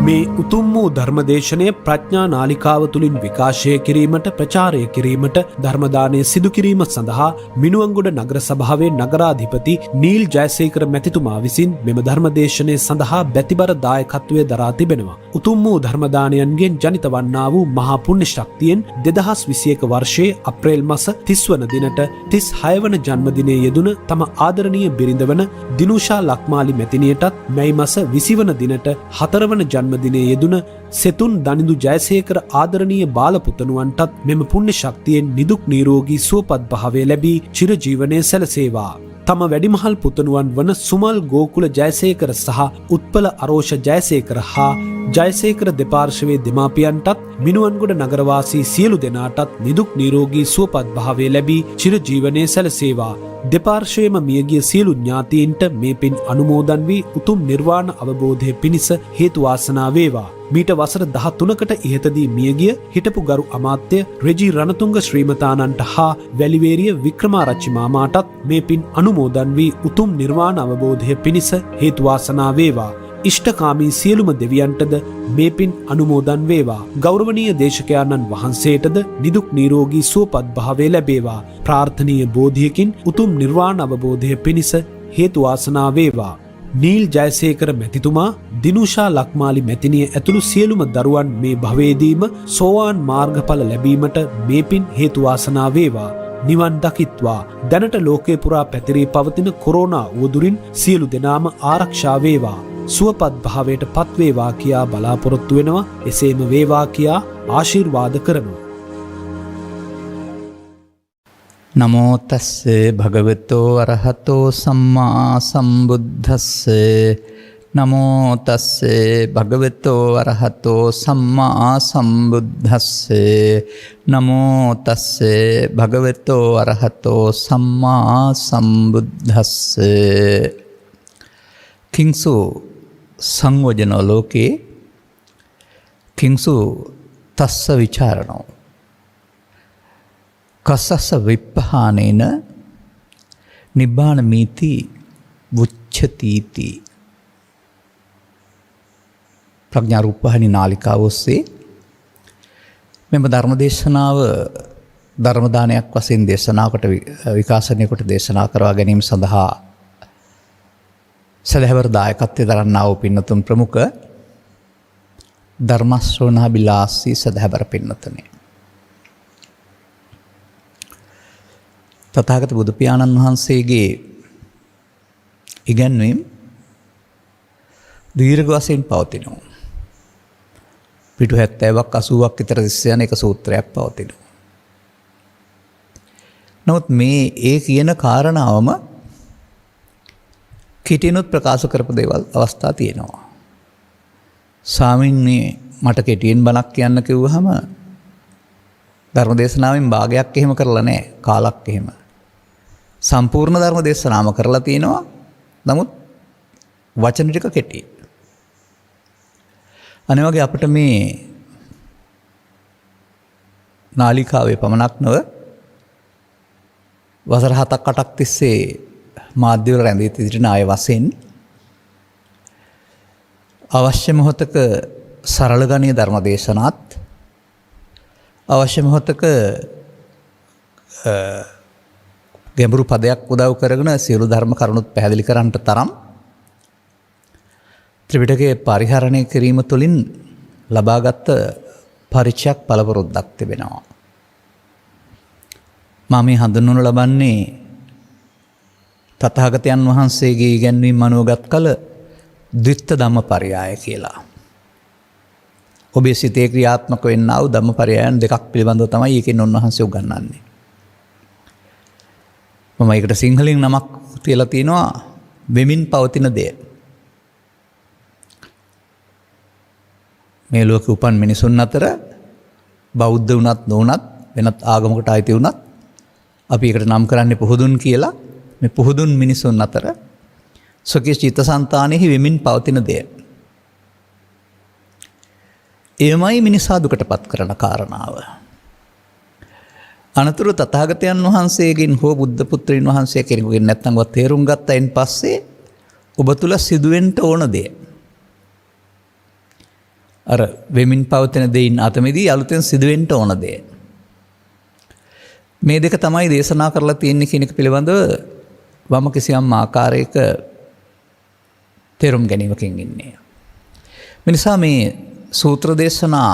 මේ උතුම් වූ ධර්මදේශනය ප්‍රඥා නාලිකාව තුළින් විකාශය කිරීමට ප්‍රචාරය කිරීමට ධර්මදානය සිදු කිරීම සඳහා මිනුවන්ගොඩ නගර සභාවේ නගරාධිපති නීල් ජයසේකර මැතිතුමා විසින් මෙම ධර්මදේශනය සඳහා බැතිබර දායකත්වය දරා තිබෙනවා. උතුම් වූ ධර්මදානයන්ගෙන් ජනිත වන්නා වූ මහා පුණ්‍ය ශක්තියෙන් 2021 වර්ෂයේ අප්‍රේල් මාස 30 වන දිනට 36 වන ජන්මදිනයේ යෙදුන තම ආදරණීය බිරිඳ වන දිනුෂා ලක්මාලි මැතිණියටත් මැයි මාස 20 වන දිනට 4 වන ජන්මදිනයේ යෙදුන සෙතුන් දනිදු ජයසේකර ආදරණීය බාලපුතණුවන්ටත් මෙම පුණ්‍ය ශක්තියෙන් නිදුක් නිරෝගී සුවපත් භාවය ලැබී චිරජීවනයේ සැලසේවා. තම වැඩිමහල් පුතණුවන් වන සුමල් ගෝකුල ජයසේකර සහ උත්පල අරෝෂ ජයසේකර හා ජයසේකර දෙපාර්ශවයේ දෙමාපියන්ටත් මිනුවන්ගොඩ නගරවාසී සියලු දෙනාටත් නිදුක් නිරෝගී සුවපත් භාවය ලැබී චිරජීවනයේ සැලසේවා. දෙපාර්ශවයේම මියගිය සියලු ඥාතීන්ට මේ පින් අනුමෝදන් වී උතුම් නිර්වාණ අවබෝධය පිණිස හේතු වාසනා වේවා. මීට වසර 13කට ඉහතදී මියගිය හිටපු ගරු අමාත්‍ය රෙජි රණතුංග ශ්‍රීමතානන්ට හා වැලිවේරිය වික්‍රමාරච්චි මාමාටත් මේ පින් අනුමෝදන් වී උතුම් නිර්වාණ අවබෝධය පිණිස හේතු වාසනා වේවා. ඉෂ්ඨකාමී සියලුම දෙවියන්ටද මේ පින් අනුමෝදන් වේවා. ගෞරවනීය දේශකයාණන් වහන්සේටද නිදුක් නිරෝගී සුවපත් භාවය ලැබේවා. ප්‍රාර්ථනීය බෝධියකින් උතුම් නිර්වාණ අවබෝධය පිණිස හේතු වාසනා වේවා. නීල් ජයසේකර මැතිතුමා දිනුෂා ලක්මාලි මැතිණිය ඇතුළු සියලුම දරුවන් මේ භවයේදීම සෝවාන් මාර්ගඵල ලැබීමට මේ පින් හේතු වාසනා වේවා. නිවන් දකිත්වා. දැනට ලෝකේ පුරා පැතිරී පවතින කොරෝනා උවදුරින් සියලු දෙනාම ආරක්ෂා වේවා. සුවපත් භාවයට පත් වේවා කියා බලාපොරොත්තු වෙනවා. එසේම වේවා කියා ආශිර්වාද කරනවා. නමෝ තස්සේ භගවතෝ අරහතෝ සම්මා සම්බුද්දස්සේ නමෝ තස්සේ භගවතෝ අරහතෝ සම්මා සම්බුද්දස්සේ නමෝ තස්සේ භගවතෝ අරහතෝ සම්මා සම්බුද්දස්සේ කිංසු සංයෝජනෝ ලෝකේ කිංසු තස්ස විචාරණෝ කස්සස්ස විප්පහානේන නිබ්බාන මීති වුච්ඡතිති. ප්‍රඥා රූපහානි නාලිකාව ඔස්සේ මෙම ධර්මදේශනාව ධර්මදානයක් වශයෙන් දේශනාවකට විකාශනය කොට දේශනා කරවා ගැනීම සඳහා සදහැවර දායකත්වයේ දරන්නා වූ පින්නතුන් ප්‍රමුඛ ධර්ම ශ්‍රවණාබිලාසී සදහැවර පින්නතුනි. තථාගත බුදු පියාණන් වහන්සේගේ ඉගැන්වීම් දීර්ඝ වශයෙන් පවතිනවා. පිටු 70ක් 80ක් විතර තිස්සේ යන එක සූත්‍රයක් පවතිනවා. නමුත් මේ කියන කාරණාවම කෙටිනුත් ප්‍රකාශ කරපු දේවල් අවස්ථා තියෙනවා. ස්වාමීන් මට කෙටියෙන් බණක් කියන්න කිව්වහම ධර්මදේශනාවෙන් භාගයක් එහෙම කරලා නැහැ. කාලක් එහෙම. සම්පූර්ණ ධර්මදේශනාම කරලා තිනවා. නමුත් වචන ටික කෙටි. අනේ වගේ අපිට මේ නාලිකාවේ පමණක් නොව වසර 7ක් 8ක් තිස්සේ මාධ්‍යවල රැඳී සිටින අය වශයෙන් අවශ්‍ය මොහොතක සරල ගණීය ධර්මදේශනාත් අවශ්‍ය මොහොතක ගැඹුරු පදයක් උදව් කරගෙන සියලු ධර්ම කරුණුත් පැහැදිලි කරන්නට තරම් ත්‍රිපිටකයේ පරිහරණය කිරීම තුළින් ලබාගත් පරිචයක් පළපුරුද්දක් තිබෙනවා. මම මේ හඳුන්වනු ලබන්නේ තථාගතයන් වහන්සේගේ ඉගැන්වීම් අනුවගත් කල ද්විත්ත ධම්මපරියාය කියලා. ඔබේ සිතේ ක්‍රියාත්මක වෙන්නා වූ ධම්මපරියායන් දෙකක් පිළිබඳව තමයි ඒකෙන් උන්වහන්සේ උගන්වන්නේ. මම ඒකට සිංහලෙන් නමක් තියලා තිනවා වෙමින් පවතින දේ. මේ ලෝකේ උපන් මිනිසුන් අතර බෞද්ධ වුණත් නොවුණත් වෙනත් ආගමකට අයිති වුණත් අපි ඒකට නම් කරන්නේ පුහුදුන් කියලා. මේ පුහුදුන් මිනිසුන් අතර ස්වකීය චිත්තසංතානෙහි වෙමින් පවතින දේ. එයමයි මිනිසා දුකටපත් කරන කාරණාව. අනතුරු තථාගතයන් වහන්සේගෙන් හෝ බුද්ධ පුත්‍රයන් වහන්සේ කෙනෙකුගෙන් නැත්නම් තේරුම් ගත්තයින් පස්සේ ඔබ තුල සිදුවෙන්න ඕන දේ. අර වෙමින් පවතින දෙයින් අතමෙදී අලුතෙන් සිදුවෙන්න ඕන දේ. මේ දෙක තමයි දේශනා කරලා තියෙන්නේ කියන එක පිළිබඳව වම කිසියම් ආකාරයක තේරුම් ගැනීමකින් ඉන්නේ. මිනිසා මේ සූත්‍ර දේශනා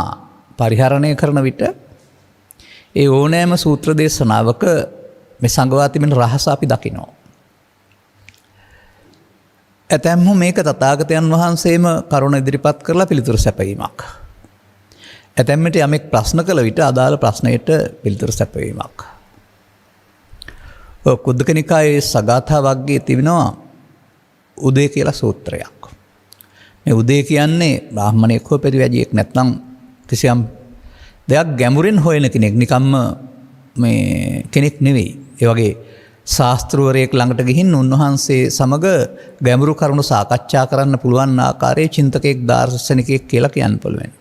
පරිහරණය කරන විට ඒ ඕනෑම සූත්‍ර දේශනාවක මේ සංගවා තිබෙන රහස අපි දකිනවා. ඇතැම්හු මේක තථාගතයන් වහන්සේම කරුණ ඉදිරිපත් කරලා පිළිතුරු සැපයීමක්. ඇතැම්මට යමෙක් ප්‍රශ්න කළ විට අදාළ ප්‍රශ්නයට පිළිතුරු සැපයීමක්. කුද්දක නිකායේ සගාථා වග්ගයේ තිබෙනවා උදේ කියලා සූත්‍රයක්. මේ උදේ කියන්නේ බ්‍රාහ්මණයෙක් හෝ පැවිදියෙක් නැත්නම් කිසියම් දෙයක් ගැඹුරින් හොයන කෙනෙක් නිකම්ම මේ කෙනෙක් නෙවෙයි. ඒ වගේ ශාස්ත්‍රවරයෙක් ළඟට ගිහින් උන්වහන්සේ සමග ගැඹුරු කරුණු සාකච්ඡා කරන්න පුළුවන් ආකාරයේ චින්තකයෙක් දාර්ශනිකයෙක් කියලා කියන්න පුළුවන්.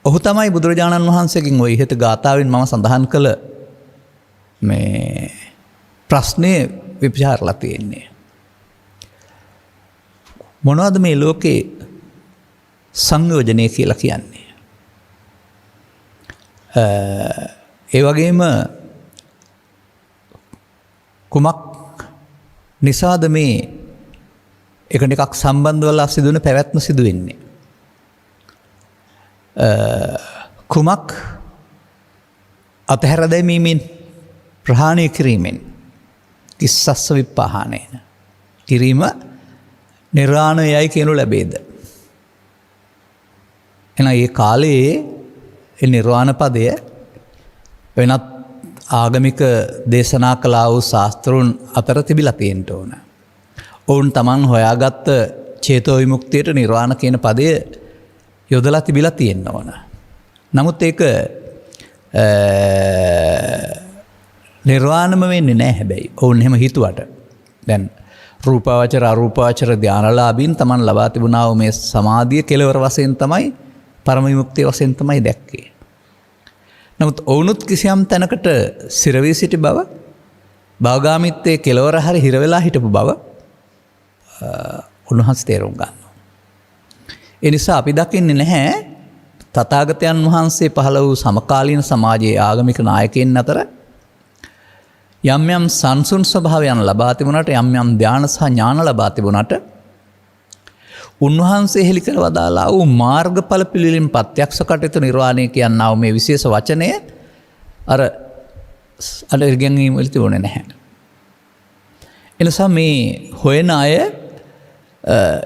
ඔහු තමයි බුදුරජාණන් වහන්සේගෙන් ওই ඉහත ගාථාවෙන් මම සඳහන් කළ මේ ප්‍රශ්නේ විචාරලා තියෙන්නේ. මොනවද මේ ලෝකේ සංයෝජනය කියලා කියන්නේ? ඒ වගේම කුමක් නිසාද මේ එකට එකක් සම්බන්ධ වෙලා සිදුවන පැවැත්ම සිදු වෙන්නේ? කුමක් අතහැර දැමීමෙන් ප්‍රහාණය කිරීමෙන් කිස්සස්ස විප්පහානේන කිරීම නිර්වාණයයි කියනු ලැබේද? එහෙනම් මේ කාලයේ ඒ නිර්වාණ පදය වෙනත් ආගමික දේශනා කළා වූ ශාස්ත්‍රෝන් අතර තිබිලා තියෙන්න ඕන. ඔවුන් තමන් හොයාගත්ත චේතෝ විමුක්තියට නිර්වාණ කියන පදය යොදලා තිබිලා තියෙන්න ඕන. නමුත් ඒක නිර්වාණම වෙන්නේ නැහැ හැබැයි. ඔවුන් එහෙම හිතුවට. දැන් රූපාවචර අරූපාවචර ධානලාභීන් තමන් ලබා තිබුණා වූ මේ සමාධිය කෙලවර වශයෙන් තමයි පරම විමුක්තිය වශයෙන් තමයි දැක්කේ. නමුත් ඔවුනුත් කිසියම් තැනකට සිරවී සිටි බව භවගාමිත්වයේ කෙලවර හරි හිර වෙලා හිටපු බව උන්වහන්සේ තේරුම් ගන්නවා. ඒ නිසා අපි දකින්නේ නැහැ තථාගතයන් වහන්සේ පහළ වූ සමකාලීන සමාජයේ ආගමික නායකයන් අතර යම් යම් සංසුන් ස්වභාවයන් ලබා තිබුණාට යම් යම් ධාන සහ ඥාන ලබා තිබුණාට උන්වහන්සේ හෙළි කර වදාලා වූ මාර්ගඵල පිළිලින් ප්‍රත්‍යක්ෂ කටයුතු නිර්වාණය කියනා වූ මේ විශේෂ වචනය අර ඉගෙනීම් වල තිබුණේ නැහැ. එනිසා මේ හොයන අය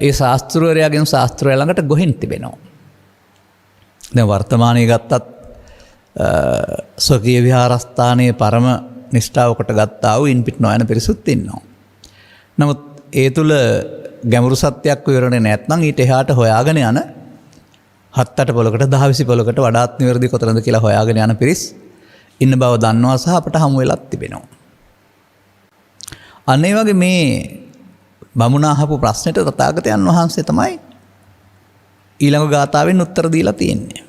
ඒ ශාස්ත්‍රවරයාගෙන් ශාස්ත්‍රය ළඟට ගොහින් තිබෙනවා. දැන් වර්තමානයේ ගත්තත් ස්වකීය විහාරස්ථානයේ පරම නිෂ්ඨාවකට ගත්තා වූ ඉන්පිට නොයන පිරිසුත් ඉන්නවා. නමුත් ඒ තුල ගැඹුරු සත්‍යයක් විවරණේ නැත්නම් ඊට එහාට හොයාගෙන යන 7-8 පොලකට 10-20 පොලකට වඩාත් නිවැරදි කොතනද කියලා හොයාගෙන යන පිරිස් ඉන්න බව දන්නවා සහ අපට හමු වෙලක් තිබෙනවා. අනේ වගේ මේ බමුණා අහපු ප්‍රශ්නෙට තථාගතයන් වහන්සේ තමයි ඊළඟ ගාථාවෙන් උත්තර දීලා තියෙන්නේ.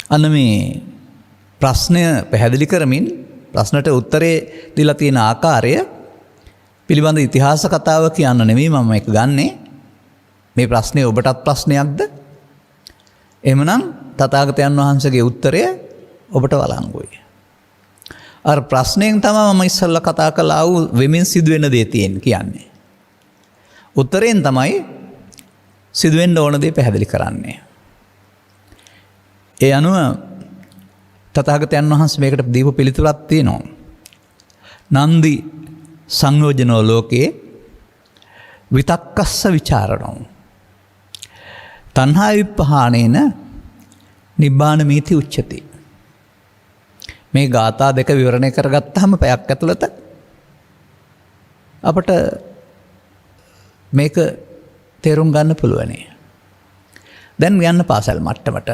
අන්න මේ ප්‍රශ්නය පැහැදිලි කරමින් ප්‍රශ්නට උත්තරේ දීලා තියෙන ආකාරය පිළිබඳ ඉතිහාස කතාව කියන්න නෙමෙයි මම මේක ගන්නෙ. මේ ප්‍රශ්නේ ඔබටත් ප්‍රශ්නයක්ද? එහෙමනම් තථාගතයන් වහන්සේගේ උත්තරය ඔබට වළංගුයි. අර ප්‍රශ්නයෙන් තමයි මම ඉස්සෙල්ලා කතා කළා වූ වෙමින් සිදුවෙන දේ කියන්නේ. උත්තරයෙන් තමයි සිදුවෙන්න ඕන දේ පැහැදිලි කරන්නේ. ඒ අනුව තථාගතයන් වහන්සේ මේකට දීපු පිළිතුරක් තියෙනවා. නන්දි සංයෝජනෝ ලෝකේ විතක්කස්ස විචාරණෝ තණ්හා විප්පහානේන නිබ්බාන මීති උච්චති. මේ ගාථා දෙක විවරණය කරගත්තාම පැයක් ඇතුළත අපට මේක තේරුම් ගන්න පුළුවනි. දැන් යන්න පාසල් මට්ටමට.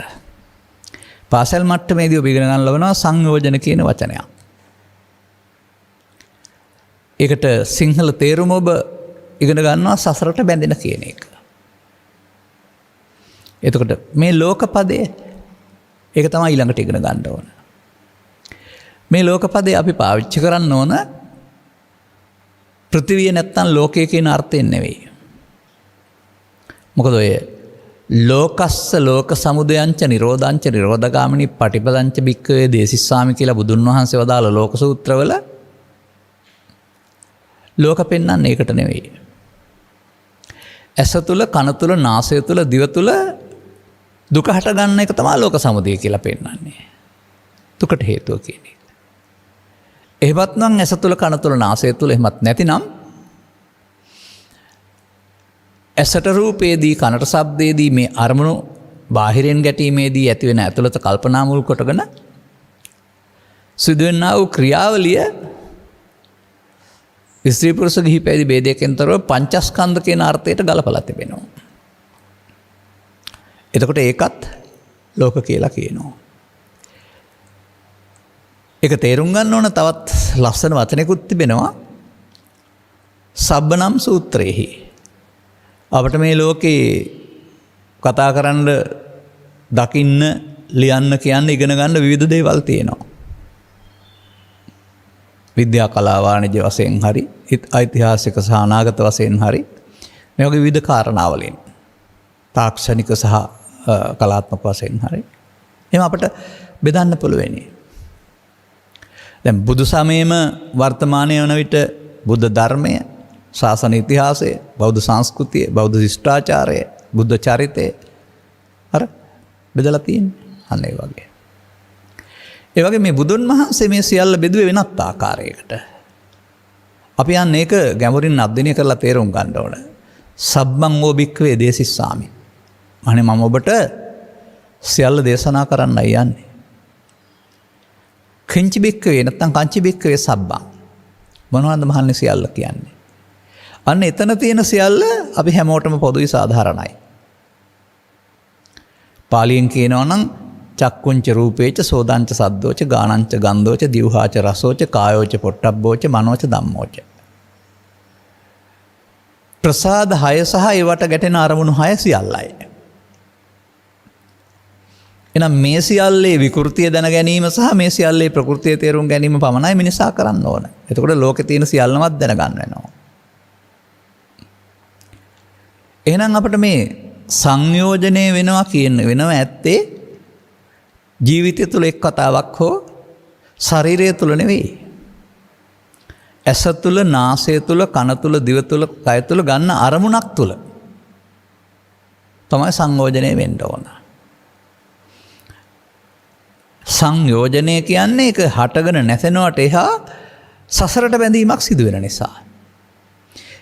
පාසල් මට්ටමේදී ඔබ ඉගෙන ගන්න ලබනවා සංයෝජන කියන වචනයක්. ඒකට සිංහල තේරුම ඔබ ඉගෙන ගන්නවා සසරට බැඳෙන කියන එක. එතකොට මේ ලෝකපදය ඒක තමයි ඊළඟට ඉගෙන ගන්න ඕන. මේ ලෝකපදේ අපි පාවිච්චි කරන්න ඕන පෘථිවිය නැත්තම් ලෝකය කියන අර්ථයෙන් නෙවෙයි. මොකද ඔය ලෝකස්ස ලෝක සමුදයංච නිරෝධංච නිරෝධගාමිනී පටිපදංච භික්ඛවේ දේසිස්සාමි කියලා බුදුන් වහන්සේ වදාළ ලෝක සූත්‍රවල ලෝක පෙන්වන්නේ ඒකට නෙවෙයි. ඇස තුල, කන තුල, නාසය තුල, දිව තුල දුක හට ගන්න එක තමයි ලෝක සමුදය කියලා පෙන්වන්නේ. දුකට හේතුව කියන එක. එහෙමත් නම් ඇස තුල, කන තුල, නාසය තුල එහෙමත් නැතිනම් ඇසට රූපේදී කනට ශබ්දේදී මේ අරමුණු බාහිරෙන් ගැටීමේදී ඇතිවෙන ඇතුළත කල්පනා මුල් කොටගෙන සිදුවෙනා වූ ක්‍රියාවලිය ස්ත්‍රී පුරුෂ ගිහි පැවිදි ભેදයකින් තොරව පංචස්කන්ධ කියන අර්ථයට ගලපලා තිබෙනවා. එතකොට ඒකත් ලෝක කියලා කියනවා. ඒක තේරුම් ගන්න ඕන තවත් ලස්සන වචනයකුත් තිබෙනවා. සබ්බනම් සූත්‍රයේහි අපට මේ ලෝකේ කතා කරන්න, දකින්න, ලියන්න, කියන්න, ඉගෙන ගන්න විවිධ දේවල් තියෙනවා. විද්‍යා කලා වාණිජ්‍ය වශයෙන් හරි, ඓතිහාසික සහ අනාගත වශයෙන් හරි මේ වගේ විවිධ කාරණාවලින් තාක්ෂණික සහ කලාත්මක වශයෙන් හරි එහෙනම් අපට බෙදන්න පුළුවනි. දැන් බුදු සමයේම වර්තමානයේ වන විට බුද්ධ ධර්මය, ශාසන ඉතිහාසය, බෞද්ධ සංස්කෘතිය, බෞද්ධ ශිෂ්ටාචාරය, බුද්ධ චරිතය අර බෙදලා තියෙන්නේ. අන්න ඒ වගේ. ඒ වගේ මේ බුදුන් වහන්සේ මේ සියල්ල බෙදුවේ වෙනත් ආකාරයකට. අපි යන්නේ ඒක ගැඹුරින් අධ්‍යයනය කරලා තේරුම් ගන්න ඕන. සබ්බං ඕ භික්ඛවේ දේසිස්සාමි. අනේ මම ඔබට සියල්ල දේශනා කරන්නයි යන්නේ. කිංචි භික්ඛවේ නැත්නම් කංචි භික්ඛවේ සබ්බං. මොනවද මහන්නේ සියල්ල කියන්නේ? අන්න එතන තියෙන සියල්ල අපි හැමෝටම පොදුයි සාධාරණයි. පාලියෙන් කියනවා නම් චක්කුංච රූපේච සෝදාංච සද්දෝච ගානංච ගන්ධෝච දිවහාච රසෝච කායෝච පොට්ටබ්බෝච මනෝච ධම්මෝච. ප්‍රසාද 6 සහ ඒවට ගැටෙන අරමුණු 6 සියල්ලයි. එහෙනම් මේ සියල්ලේ විකෘතිය දැන ගැනීම සහ මේ සියල්ලේ ප්‍රകൃතිය තේරුම් ගැනීම පමණයි මිනිසා කරන්න ඕන. එතකොට ලෝකේ තියෙන සියල්ලමත් දැනගන්න වෙනවා. එහෙනම් අපිට මේ සංයෝජනය වෙනවා වෙනවා ඇත්තේ ජීවිතය තුළ එක් කතාවක් හෝ ශරීරය තුළ නෙවෙයි. ඇස තුළ, නාසය තුළ, කන තුළ, දිව තුළ, කය තුළ ගන්න අරමුණක් තුළ තමයි සංයෝජනය වෙන්න ඕන. සංයෝජනය කියන්නේ ඒක හටගෙන නැසෙනවට එහා සසරට බැඳීමක් සිදු වෙන නිසා.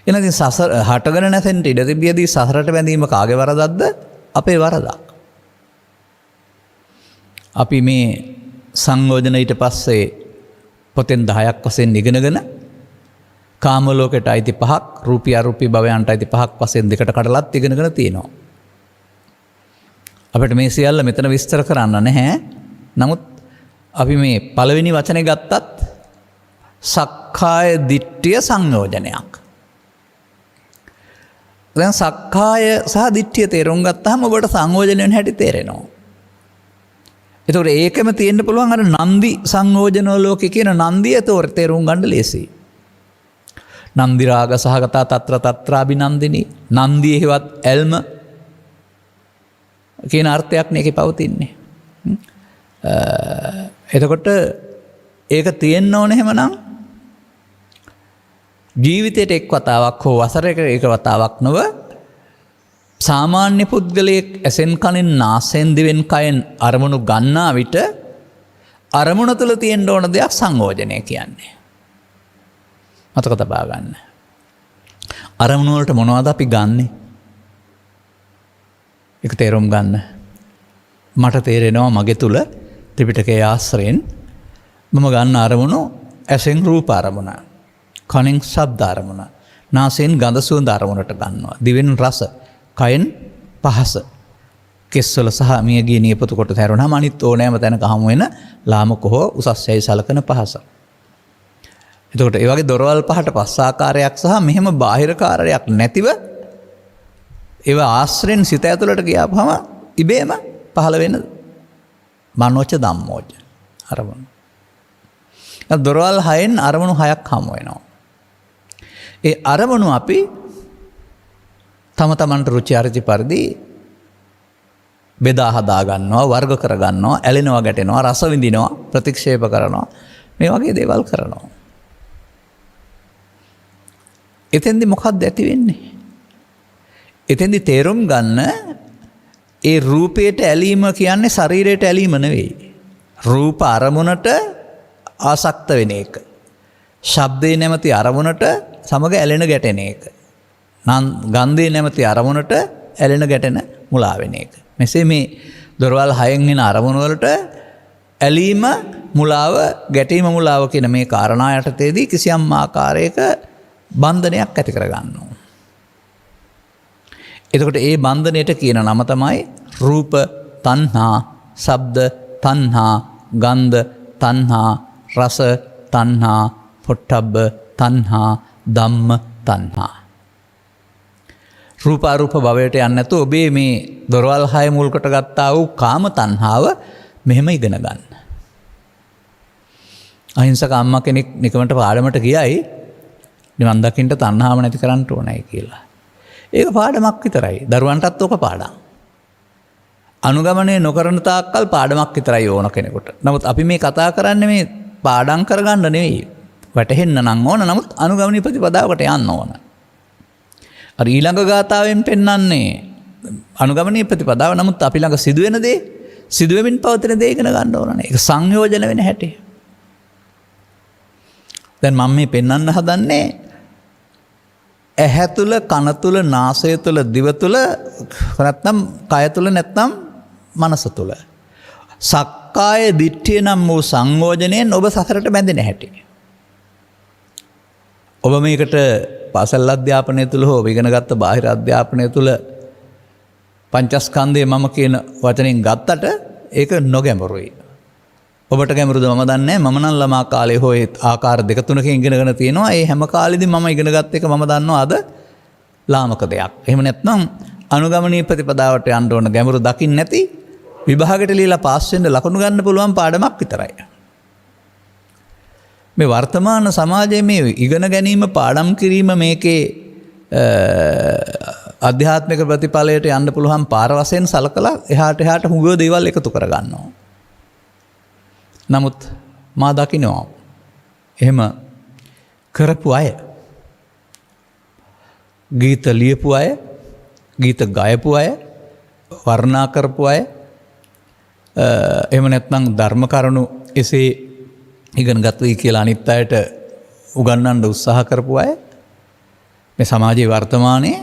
එහෙනම් සසර හටගෙන නැසෙන්න ඉඩ තිබියදී සසරට බැඳීම කාගේ වරදක්ද? අපේ වරදක්. අපි මේ සංයෝජන ඊට පස්සේ පොතෙන් 10ක් වශයෙන් ඉගෙනගෙන කාම ලෝකයට අයිති 5ක්, රූපී අරූපී භවයන්ට අයිති 5ක් වශයෙන් දෙකට කඩලත් ඉගෙනගෙන තියෙනවා. අපිට මේ සියල්ල මෙතන විස්තර කරන්න නැහැ. නමුත් අපි මේ පළවෙනි වචනේ ගත්තත් සක්කාය දිට්ඨිය සංයෝජනයක්. දැන් සක්කාය සහ දිට්ඨිය තේරුම් ගත්තාම ඔබට සංයෝජන වෙන හැටි තේරෙනවා. ඒතකොට ඒකෙම තියෙන්න පුළුවන් අර නන්දි සංයෝජන ලෝකේ කියන නන්දිය තේරුම් ගන්න ලේසියි. නන්දි රාග සහගතා తත්‍ර తත්‍රාබිනන්දිනී නන්දියේවත් ඇල්ම කියන අර්ථයක් මේකේ පවතින්නේ. එතකොට ඒක තියෙන්න ඕන එහෙමනම් ජීවිතයට එක් වතාවක් හෝ වසරයක එක වතාවක් නොව සාමාන්‍ය පුද්ගලයෙක් ඇසෙන් කනෙන් නාසයෙන් දිවෙන් කයෙන් අරමුණු ගන්නා විට අරමුණ තුළ තියෙන්න ඕන දෙයක් සංයෝජනය කියන්නේ. මතක තබා ගන්න. අරමුණ වලට මොනවද අපි ගන්නෙ? ඒක තේරුම් ගන්න. මට තේරෙනවා මගේ තුල ත්‍රිපිටකයේ ආශ්‍රයෙන් මම ගන්න අරමුණු ඇසෙන් රූප අරමුණ, කනෙන් ශබ්ද අරමුණ, නාසයෙන් ගඳ සුවඳ අරමුණට ගන්නවා, දිවෙන් රස, කයෙන් පහස, කෙස්වල සහ මියගිය නියපොතු කොට තැරුණාම අනිත් ඕනෑම තැනක හමු වෙන ලාමක හෝ උසස් යයි සලකන පහස. එතකොට ඒ වගේ දොරවල් පහට පස් ආකාරයක් සහ මෙහෙම බාහිර කාර්යයක් නැතිව ඒව ආශ්‍රයෙන් සිත ඇතුළට ගියාපම ඉබේම පහළ වෙන මනෝච ධම්මෝච අරමුණු. දොරවල් 6න් අරමුණු 6ක් හමු වෙනවා. ඒ අරමුණු අපි තම තමන්ට රුචි අරුචි පරිදි බෙදා හදා ගන්නවා, වර්ග කර ගන්නවා, ඇලෙනවා, ගැටෙනවා, රස විඳිනවා, ප්‍රතික්ෂේප කරනවා. මේ වගේ දේවල් කරනවා. එතෙන්දි මොකක්ද ඇති වෙන්නේ? එතෙන්දි තේරුම් ගන්න ඒ රූපයට ඇලීම කියන්නේ ශරීරයට ඇලීම නෙවෙයි. රූප අරමුණට ආසක්ත වෙන එක. ශබ්දේ නැමැති අරමුණට සමග ඇලෙන ගැටෙන එක. ගන්ධේ නැමැති අරමුණට ඇලෙන ගැටෙන මුලා වෙන එක. මෙසේ මේ දොරවල් 6න් එන අරමුණු වලට ඇලීම, මුලාව, ගැටීම, මුලාව කියන මේ කාරණා යටතේදී කිසියම් ආකාරයක බන්ධනයක් ඇති කර ගන්නවා. එතකොට ඒ බන්ධනයට කියන නම තමයි රූප තණ්හා, ශබ්ද තණ්හා, ගන්ධ තණ්හා, රස තණ්හා, පොට්ටබ්බ තණ්හා, ධම්ම තණ්හා. රූප අරූප භවයට යන්නේ නැතුව ඔබේ මේ දොරවල් 6 මුල් කොට ගත්තා වූ කාම තණ්හාව මෙහෙම ඉගෙන ගන්න. අහිංසක අම්මා කෙනෙක් නිකමට පාඩමට ගියයි නිවන් දකින්න තණ්හාව නැති කරන්න ඕනයි කියලා. ඒක පාඩමක් විතරයි. දරුවන්ටත් ඕක පාඩම්. අනුගමනය නොකරන තාක්කල් පාඩමක් විතරයි ඕන කෙනෙකුට. නමුත් අපි මේ කතා කරන්නේ මේ පාඩම් කරගන්න නෙවෙයි. වැටහෙන්න නම් ඕන. නමුත් අනුගමනීය ප්‍රතිපදාවකට යන්න ඕන. අර ඊළඟ ගාථාවෙන් පෙන්වන්නේ අනුගමනීය ප්‍රතිපදාව. නමුත් අපි ළඟ සිදුවෙන දේ, සිදුවෙමින් පවතින දේ ඉගෙන ගන්න ඕනනේ. ඒක සංයෝජන වෙන හැටි. දැන් මම මේ පෙන්වන්න හදන්නේ ඇහැ තුල, කන තුල, නාසය තුල, දිව තුල, නැත්නම් කය තුල, නැත්නම් මනස තුල සක්කාය දිට්ඨිය නම් වූ සංයෝජනයෙන් ඔබ සසරට බැඳෙන හැටි. ඔබ මේකට පාසල් අධ්‍යාපනය තුල හෝ ඉගෙන ගත්ත බාහිර අධ්‍යාපනය තුල පංචස්කන්ධය මම කියන වචනෙන් ගත්තට ඒක නොගැඹුරුයි. ඔබට ගැඹුරුද මම දන්නේ නැහැ. මම නම් ළමා කාලේ හෝ ආකාර දෙක තුනකින් ඉගෙනගෙන තියෙනවා. ඒ හැම කාලෙදිම මම ඉගෙන ගත්ත එක මම දන්නවා අද ලාමක දෙයක්. එහෙම නැත්නම් අනුගමනීය ප්‍රතිපදාවට යන්න ඕන ගැඹුරු දකින්න නැති විභාගයට ලියලා පාස් වෙන්න ලකුණු ගන්න පුළුවන් පාඩමක් විතරයි. මේ වර්තමාන සමාජයේ මේ ඉගෙන ගැනීම, පාඩම් කිරීම මේකේ ආධ්‍යාත්මික ප්‍රතිඵලයට යන්න පුළුවන් පාර වශයෙන් සලකලා එහාට හුඟ දේවල් එකතු කර ගන්නවා. නමුත් මා දකිනවා එහෙම කරපු අය, ගීත ලියපු අය, ගීත ගායපු අය, වර්ණනා කරපු අය, එහෙම නැත්නම් ධර්ම කරුණු එසේ ඉගෙන ගත්තයි කියලා අනිත් අයට උගන්වන්න උත්සාහ කරපු අය මේ සමාජයේ වර්තමානයේ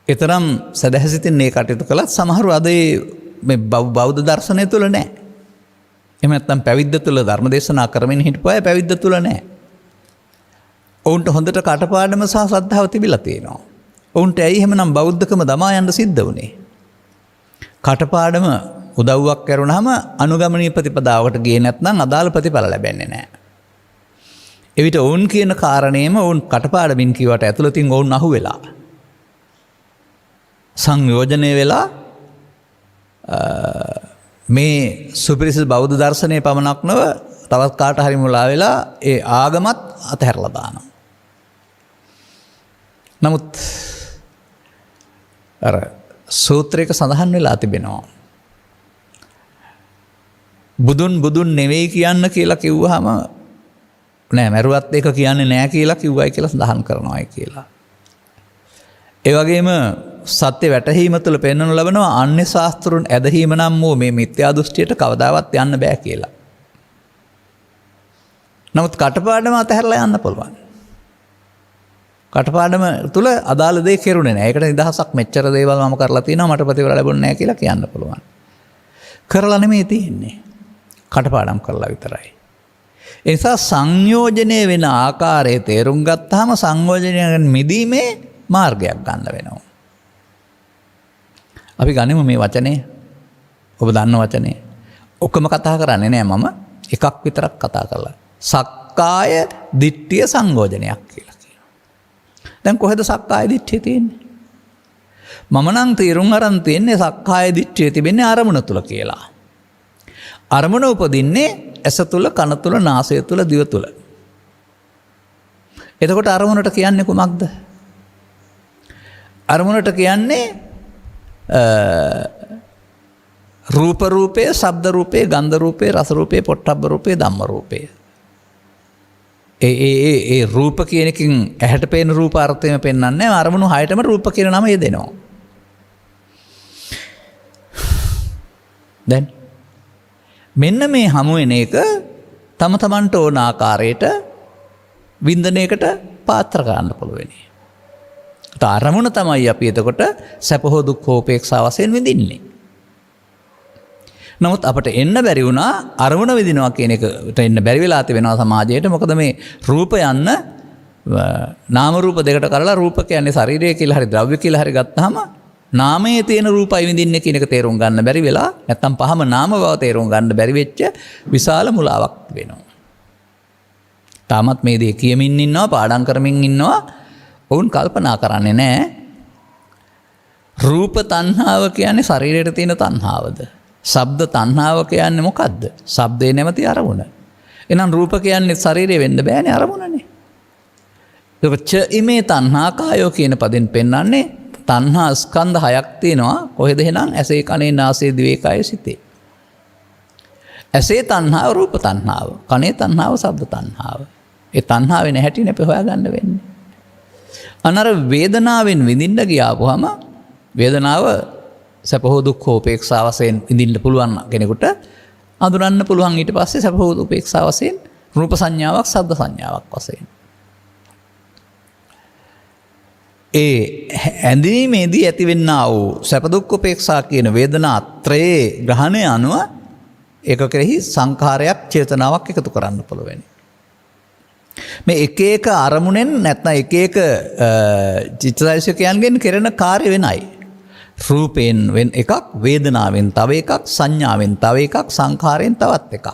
ඊතරම් සදහසිතින් මේ කටයුතු කළත් සමහරව අද මේ බෞද්ධ දර්ශනය තුල නැහැ. එහෙම නැත්නම් පැවිද්ද තුල ධර්ම දේශනා කරමින් හිටපු අය පැවිද්ද තුල නැහැ. ඔවුන්ට හොඳට කටපාඩම සහ ශ්‍රද්ධාව තිබිලා තියෙනවා. ඔවුන්ට ඇයි එහෙමනම් බෞද්ධකම දමා යන්න සිද්ධ වුනේ? කටපාඩම උදව්වක් කරුණාම අනුගමනීය ප්‍රතිපදාවකට ගියේ නැත්නම් අදාළ ප්‍රතිඵල ලැබෙන්නේ නැහැ. එවිට ඔවුන් කියන කාරණේම ඔවුන් කටපාඩමින් කියවට ඇතුළතින් ඔවුන් අහුවෙලා සංයෝජනය වෙලා මේ සුපිරිසිදු බෞද්ධ දර්ශනයේ පමණක් නොව තවත් කාට හරි මුලා වෙලා ඒ ආගමත් අතහැරලා දානවා. නමුත් අර සූත්‍රයක සඳහන් වෙලා තිබෙනවා බුදුන් නෙවෙයි කියන්න කියලා කිව්වහම නෑ මරුවත් ඒක කියන්නේ නෑ කියලා කිව්වයි කියලා සඳහන් කරනවායි කියලා. ඒ වගේම සත්‍ය වැටහීම තුළ පෙන්වනු ලබනවා අන්‍ය ශාස්ත්‍රුන් ඇදහිීම නම් වූ මේ මිත්‍යා දෘෂ්ටියට කවදාවත් යන්න බෑ කියලා. නමුත් කටපාඩම අතහැරලා යන්න පුළුවන්. කටපාඩම තුළ අදාළ දේ කෙරුණේ නැහැ. ඒකට නිදහසක් මෙච්චර දේවල් මම කරලා තිනවා මට ප්‍රතිඵල ලැබුණේ නැහැ කියලා කියන්න පුළුවන්. කරලා නෙමෙයි තියෙන්නේ. කටපාඩම් කරලා විතරයි. ඒ නිසා සංයෝජනය වෙන ආකාරයේ තේරුම් ගත්තාම සංයෝජනයෙන් මිදීමේ මාර්ගයක් ගන්න වෙනවා. අපි ගනිමු මේ වචනේ. ඔබ දන්න වචනේ. ඔක්කොම කතා කරන්නේ නෑ මම. එකක් විතරක් කතා කරලා. සක්කාය දිට්ඨිය සංයෝජනයක් කියලා කියනවා. දැන් කොහෙද සක්කාය දිට්ඨිය තියෙන්නේ? මම නම් තීරුම් අරන් තියන්නේ සක්කාය දිට්ඨිය තිබෙන්නේ අරමුණ තුල කියලා. අරමුණ උපදින්නේ ඇස තුල, කන තුල, නාසය තුල, දිව තුල. එතකොට අරමුණට කියන්නේ කුමක්ද? අරමුණට කියන්නේ රූප රූපය, ශබ්ද රූපය, ගන්ධ රූපය, රස රූපය, පොට්ටබ්බ රූපය, ධම්ම රූපය. ඒ රූප කියන එකකින් ඇහැට පේන රූප අර්ථයම පෙන්වන්නේ නැහැ. අරමුණු හයටම රූප කියන නම යෙදෙනවා. දැන් මෙන්න මේ හමු වෙන එක තම තමන්ට ඕන ආකාරයට වින්දනයකට පාත්‍ර කරන්න පුළුවන්. අරමුණ තමයි අපි එතකොට සැප හෝ දුක් හෝ උපේක්ෂා වශයෙන් විඳින්නේ. නමුත් අපට එන්න බැරි වුණා අරමුණ විඳිනවා කියන එකට එන්න බැරි වෙලා තිබෙනවා සමාජයට. මොකද මේ රූප යන්න නාම රූප දෙකට කරලා රූප කියන්නේ ශරීරය කියලා හරි ද්‍රව්‍ය කියලා හරි ගත්තාම නාමයේ තියෙන රූපයි විඳින්නේ කියන එක තේරුම් ගන්න බැරි වෙලා නැත්තම් පහම නාම බව තේරුම් ගන්න බැරි වෙච්ච විශාල මුලාවක් වෙනවා. තාමත් මේ දේ කියමින් ඉන්නවා, පාඩම් කරමින් ඉන්නවා. ඔවුන් කල්පනා කරන්නේ නැහැ. රූප තණ්හාව කියන්නේ ශරීරයට තියෙන තණ්හාවද? ශබ්ද තණ්හාව කියන්නේ මොකද්ද? ශබ්දේ නැමැති අරමුණ. එහෙනම් රූප කියන්නේ ශරීරය වෙන්න බෑනේ අරමුණනේ. ඒක ච ඉමේ තණ්හා කායෝ කියන පදෙන් පෙන්වන්නේ තණ්හා ස්කන්ධ හයක් තියෙනවා. කොහෙද එහෙනම්? ඇසේ කනේ නාසයේ දිවේ කයේ සිතේ. ඇසේ තණ්හාව රූප තණ්හාව, කනේ තණ්හාව ශබ්ද තණ්හාව. ඒ තණ්හාවේ නැහැටි නෙපේ හොයාගන්න වෙන්නේ. අනර වේදනාවෙන් විඳින්න ගියාපුවම වේදනාව සැප හෝ දුක් හෝ උපේක්ෂා වශයෙන් විඳින්න පුළුවන් කෙනෙකුට අඳුරන්න පුළුවන්. ඊට පස්සේ සැප හෝ උපේක්ෂා වශයෙන් රූප සංඥාවක්, ශබ්ද සංඥාවක් වශයෙන්. ඒ ඇඳීමේදී ඇතිවෙන්නා වූ සැප දුක් උපේක්ෂා කියන වේදනා ත්‍රයේ ග්‍රහණය අනුව ඒක කෙරෙහි සංඛාරයක්, චේතනාවක් එකතු කරන්න පුළුවන්. මේ එක එක අරමුණෙන් නැත්නම් එක එක චිත්තචෛතසිකයන්ගෙන් කෙරෙන කාර්ය වෙනයි. රූපයෙන් වෙන එකක්, වේදනාවෙන් තව එකක්, සංඥාවෙන් තව එකක්, සංඛාරයෙන් තවත් එකක්.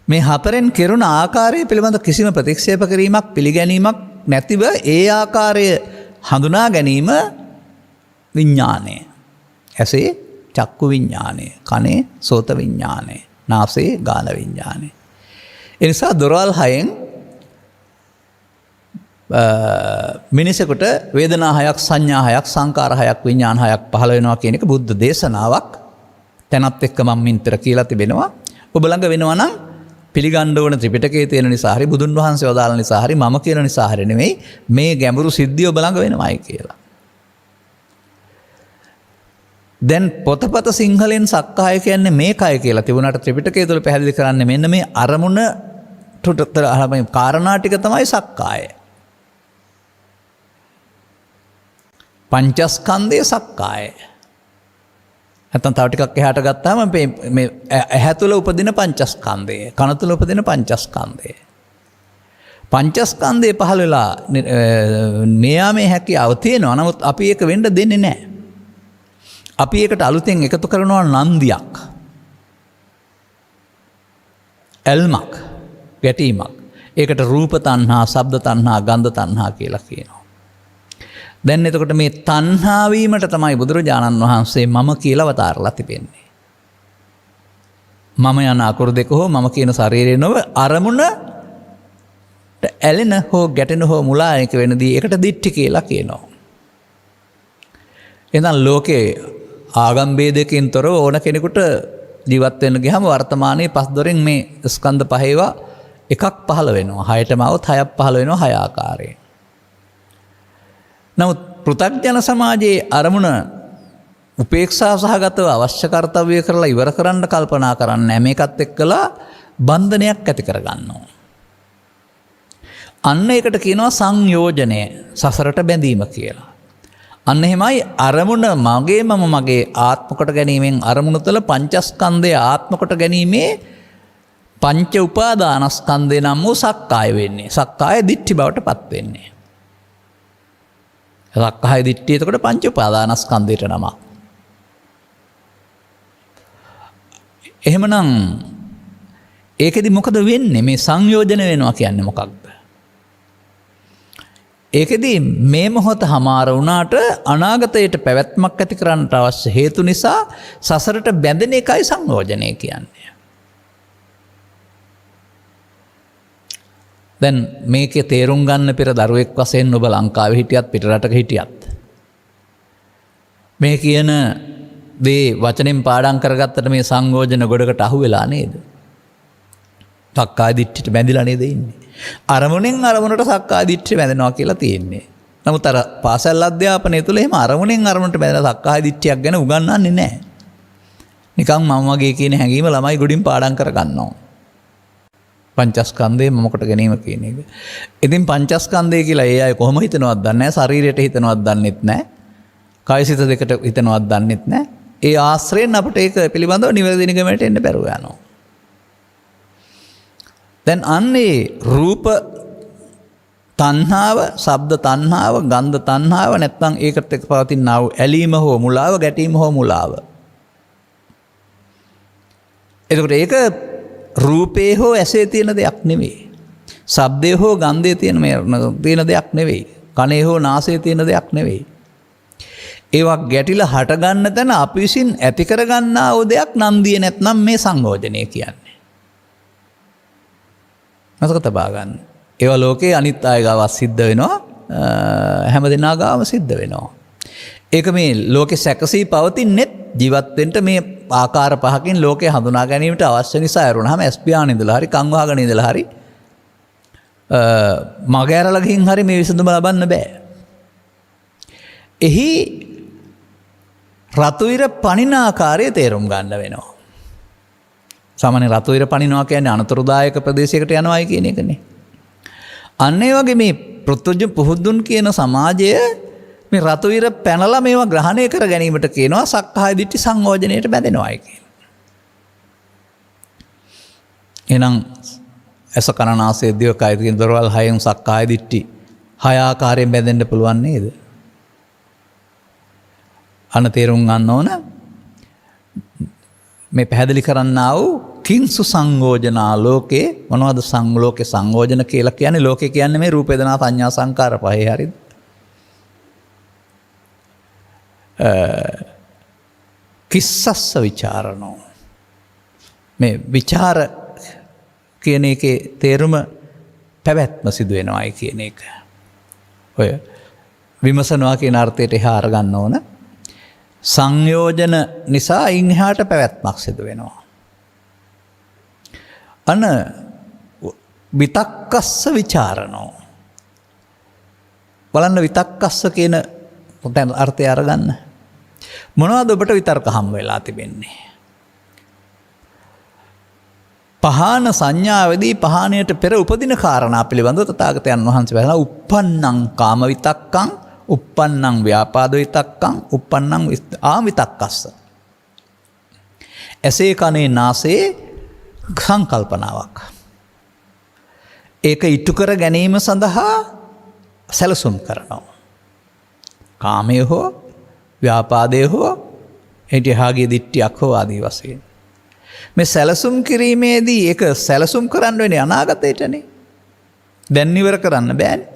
මේ හතරෙන් කෙරුණ ආකාරය පිළිබඳ කිසිම ප්‍රතික්ෂේප කිරීමක්, පිළිගැනීමක් නැතිව ඒ ආකාරය හඳුනා ගැනීම විඥානය. ඇසේ චක්කු විඥානය, කනේ සෝත විඥානය, නාසයේ ගාන විඥානය. ඒ නිසා දොරවල් හයෙන් මිනිසෙකුට වේදනා හයක්, සංඥා හයක්, සංකාර හයක්, විඥාන හයක් පහළ වෙනවා කියන එක බුද්ධ දේශනාවක්. තැනත් එක්ක මම මින්තර කියලා තිබෙනවා. ඔබ ළඟ වෙනවා නම් පිළිගන්න ඕන ත්‍රිපිටකයේ තියෙන නිසා හරි, බුදුන් වහන්සේ වදාළ නිසා හරි, මම කියන නිසා හරි නෙමෙයි, මේ ගැඹුරු සිද්ධිය ඔබ ළඟ වෙනවයි කියලා. දැන් පොතපත සිංහලෙන් සක්කාය කියන්නේ මේකයි කියලා තිබුණාට ත්‍රිපිටකය තුළ පැහැදිලි කරන්නේ මෙන්න මේ අරමුණ කාරණා ටික තමයි සක්කාය. පංචස්කන්ධය සක්කාය. නැත්නම් තව ටිකක් එහාට ගත්තාම මේ ඇහැ තුළ උපදින පංචස්කන්ධය, කන තුළ උපදින පංචස්කන්ධය. පංචස්කන්ධය පහළ වෙලා මෙයා මේ හැකියාව තියෙනවා. නමුත් අපි ඒක වෙන්න දෙන්නේ නැහැ. අපි ඒකට අලුතෙන් එකතු කරනවා නන්දියක්, ඇල්මක්, ගැටීමක්. ඒකට රූප තණ්හා, ශබ්ද තණ්හා, ගන්ධ තණ්හා කියලා කියනවා. දැන් එතකොට මේ තණ්හා වීමට තමයි බුදුරජාණන් වහන්සේ මම කියලා වතාරලා තිබෙන්නේ. මම යන අකුරු දෙක හෝ මම කියන ශරීරය නොව අරමුණට ඇලෙන හෝ ගැටෙන හෝ මුලායක වෙනදී ඒකට දිට්ඨි කියලා කියනවා. එහෙනම් ලෝකේ ආගම් ભેදයකින් තොරව ඕන කෙනෙකුට ජීවත් වෙන්න ගියාම වර්තමානයේ පස් දොරෙන් මේ ස්කන්ධ පහේවා එකක් පහළ වෙනවා. හයටම આવොත් හයක් පහළ වෙනවා, හය ආකාරයෙන්. නමුත් පෘථග්ජන සමාජයේ අරමුණ උපේක්ෂා සහගතව අවශ්‍ය කර්තව්‍ය කරලා ඉවර කරන්න කල්පනා කරන්නේ මේකත් එක්කලා බන්ධනයක් ඇති කරගන්නවා. අන්න ඒකට කියනවා සංයෝජනය, සසරට බැඳීම කියලා. අන්න එහෙමයි අරමුණ මගේ මම මගේ ආත්ම කොට ගැනීමෙන් අරමුණ තුළ පංචස්කන්ධය ආත්ම කොට ගැනීමේ පංච උපාදානස්කන්ධය නම් වූ සක්කාය වෙන්නේ. සක්කාය දිට්ඨි බවට පත් වෙන්නේ. සක්කාය දිට්ඨිය එතකොට පංච උපාදානස්කන්ධයට නම. එහෙමනම් ඒකෙදි මොකද වෙන්නේ? මේ සංයෝජන වෙනවා කියන්නේ මොකක්ද? ඒකෙදි මේ මොහොත හමාර වුණාට අනාගතයට පැවැත්මක් ඇති කරන්නට අවශ්‍ය හේතු නිසා සසරට බැඳෙන එකයි සංයෝජනය කියන්නේ. දැන් මේකේ තේරුම් ගන්න පෙර දරුවෙක් වශයෙන් ඔබ ලංකාවේ හිටියත් පිටරටක හිටියත් මේ කියන දේ වචනෙන් පාඩම් කරගත්තට මේ සංයෝජන ගොඩකට අහු වෙලා නේද? සක්කාය දිට්ඨියට බැඳිලා නේද ඉන්නේ? අරමුණෙන් අරමුණට සක්කාය දිට්ඨිය බැඳෙනවා කියලා තියෙන්නේ. නමුත් අර පාසල් අධ්‍යාපනය තුළ එහෙම අරමුණෙන් අරමුණට බැඳලා සක්කාය දිට්ඨියක් ගැන උගන්වන්නේ නැහැ. නිකන් මම වගේ කියන හැඟීම ළමයි ගොඩින් පාඩම් කර ගන්නවා. පංචස්කන්ධය මොකට ගැනීම කියන එක. ඉතින් පංචස්කන්ධය කියලා ඒ අය කොහොම හිතනවද දන්නේ නැහැ. ශරීරයට හිතනවද දන්නෙත් නැහැ. කායසිත දෙකට හිතනවද දන්නෙත් නැහැ. ඒ ආශ්‍රයෙන් අපිට ඒක පිළිබඳව නිවැරදි නිගමනයට එන්න බැරුව යනවා. දැන් අන්නේ රූප තණ්හාව, ශබ්ද තණ්හාව, ගන්ධ තණ්හාව නැත්නම් ඒකට එක්ක පවතිනා වූ ඇලීම හෝ මුලාව, ගැටීම හෝ මුලාව. එතකොට ඒක රූපේ හෝ ඇසේ තියෙන දෙයක් නෙවෙයි. ශබ්දේ හෝ ගන්ධයේ තියෙන දෙයක් නෙවෙයි. කනේ හෝ නාසයේ තියෙන දෙයක් නෙවෙයි. ඒවා ගැටිලා හට ගන්න තැන අපි විසින් ඇති කර ගන්නා වූ දෙයක් නන්දිය නැත්නම් මේ සංයෝජනය කියන්නේ. මතක තබා ගන්න. ඒවා ලෝකේ අනිත් අය ගාව සිද්ධ වෙනවා. හැම දෙනා ගාවම සිද්ධ වෙනවා. ඒක මේ ලෝකේ සැකසී පවතිනෙත් ජීවත් වෙන්න මේ ආකාර පහකින් ලෝකේ හඳුනා ගැනීමට අවශ්‍ය නිසා ඇරුණාම ඇස් පියාගෙන ඉඳලා හරි කන් වහගෙන ඉඳලා හරි මග ඇරලා ගින් හරි මේ විසඳුම ලබන්න බෑ. එහි රතුයිර පණින ආකාරය තේරුම් ගන්න වෙනවා. සාමාන්‍ය රතුයිර පණිනවා කියන්නේ අනතුරුදායක ප්‍රදේශයකට යනවායි කියන එකනේ. අන්න ඒ වගේ මේ පුහුදුන් කියන සමාජය මේ රතුවිර පැනලා මේවා ග්‍රහණය කර ගැනීමට කියනවා සක්කාය දිට්ඨි සංයෝජනයට බැඳෙනවායි කියලා. එහෙනම් ඇස කන නාසය දිව කය කියන දොරවල් හයෙන් සක්කාය දිට්ඨි හය ආකාරයෙන් බැඳෙන්න පුළුවන් නේද? අන තේරුම් ගන්න ඕන මේ පැහැදිලි කරන්නා වූ කිංසු සංයෝජනා ලෝකේ මොනවද ලෝකේ සංයෝජන කියලා කියන්නේ? ලෝකේ කියන්නේ මේ රූප වේදනා සංඥා සංකාර පහේ හරිද? කිස්සස්ස විචාරණෝ මේ විචාර කියන එකේ තේරුම පැවැත්ම සිදු වෙනවායි කියන එක. ඔය විමසනවා කියන අර්ථයට එහා අරගන්න ඕන. සංයෝජන නිසා ඉන් එහාට පැවැත්මක් සිදු වෙනවා. අන විතක්කස්ස විචාරණෝ බලන්න විතක්කස්ස කියන අර්ථය අරගන්න. මොනවද ඔබට විතර්ක හම් වෙලා තිබෙන්නේ? පහන සංඥාවේදී පහනයට පෙර උපදින කාරණා පිළිබඳව තථාගතයන් වහන්සේ වදාළා uppannං කාම විතක්කං, uppannං ව්‍යාපාද විතක්කං, uppannං ආමිතක්කස්ස. ඇසේ කනේ නාසයේ සංකල්පනාවක්. ඒක ඉටු කර ගැනීම සඳහා සැලසුම් කරනවා. කාමය හෝ ව්‍යාපාදය හෝ එහාගේ දිට්ඨියක් හෝ ආදී වශයෙන් මේ සැලසුම් කිරීමේදී ඒක සැලසුම් කරන්න වෙන්නේ අනාගතයටනේ. දැන් ඉවර කරන්න බෑනේ.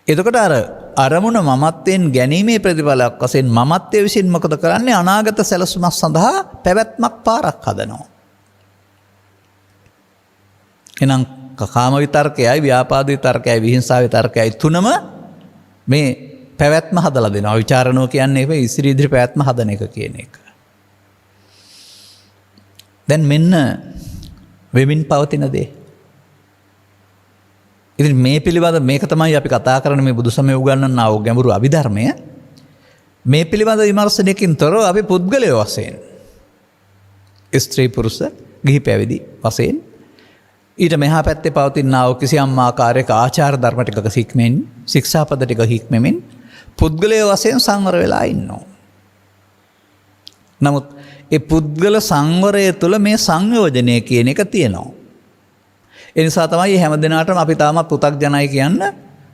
එතකොට අරමුණ මමත්වයෙන් ගැනීමේ ප්‍රතිඵලයක් වශයෙන් මමත්වයේ විසින් මොකද කරන්නේ? අනාගත සැලසුමක් සඳහා පැවැත්මක් පාරක් හදනවා. එහෙනම් කාම විතර්කයයි ව්‍යාපාද විතර්කයයි විහිංසාව විතර්කයයි තුනම මේ පැවැත්ම හදලා දෙනවා. විචාරණෝ කියන්නේ ඒ ඉදිරි පැවැත්ම හදන එක කියන එක. දැන් මෙන්න වෙමින් පවතින දේ. ඉතින් මේ පිළිබඳ මේක තමයි අපි කතා කරන මේ බුදු සමය උගන්වන ආ ගැඹුරු අභිධර්මය. මේ පිළිබඳ විමර්ශනයකින් තොරව අපි පුද්ගලය වශයෙන් ස්ත්‍රී පුරුෂ ගිහි පැවිදි වශයෙන් ඊට මෙහා පැත්තේ පවතිනා වූ කිසියම් ආකාරයක ආචාර ධර්ම ටිකක හික්මෙන් ශික්ෂාපද ටික හික්මෙමින් පුද්ගලය වශයෙන් සංවර වෙලා ඉන්නවා. නමුත් ඒ පුද්ගල සංවරය තුළ මේ සංයෝජනය කියන එක තියෙනවා. ඒ නිසා තමයි හැම දිනාටම අපි තාමත් පෘථග්ජනයි කියන්න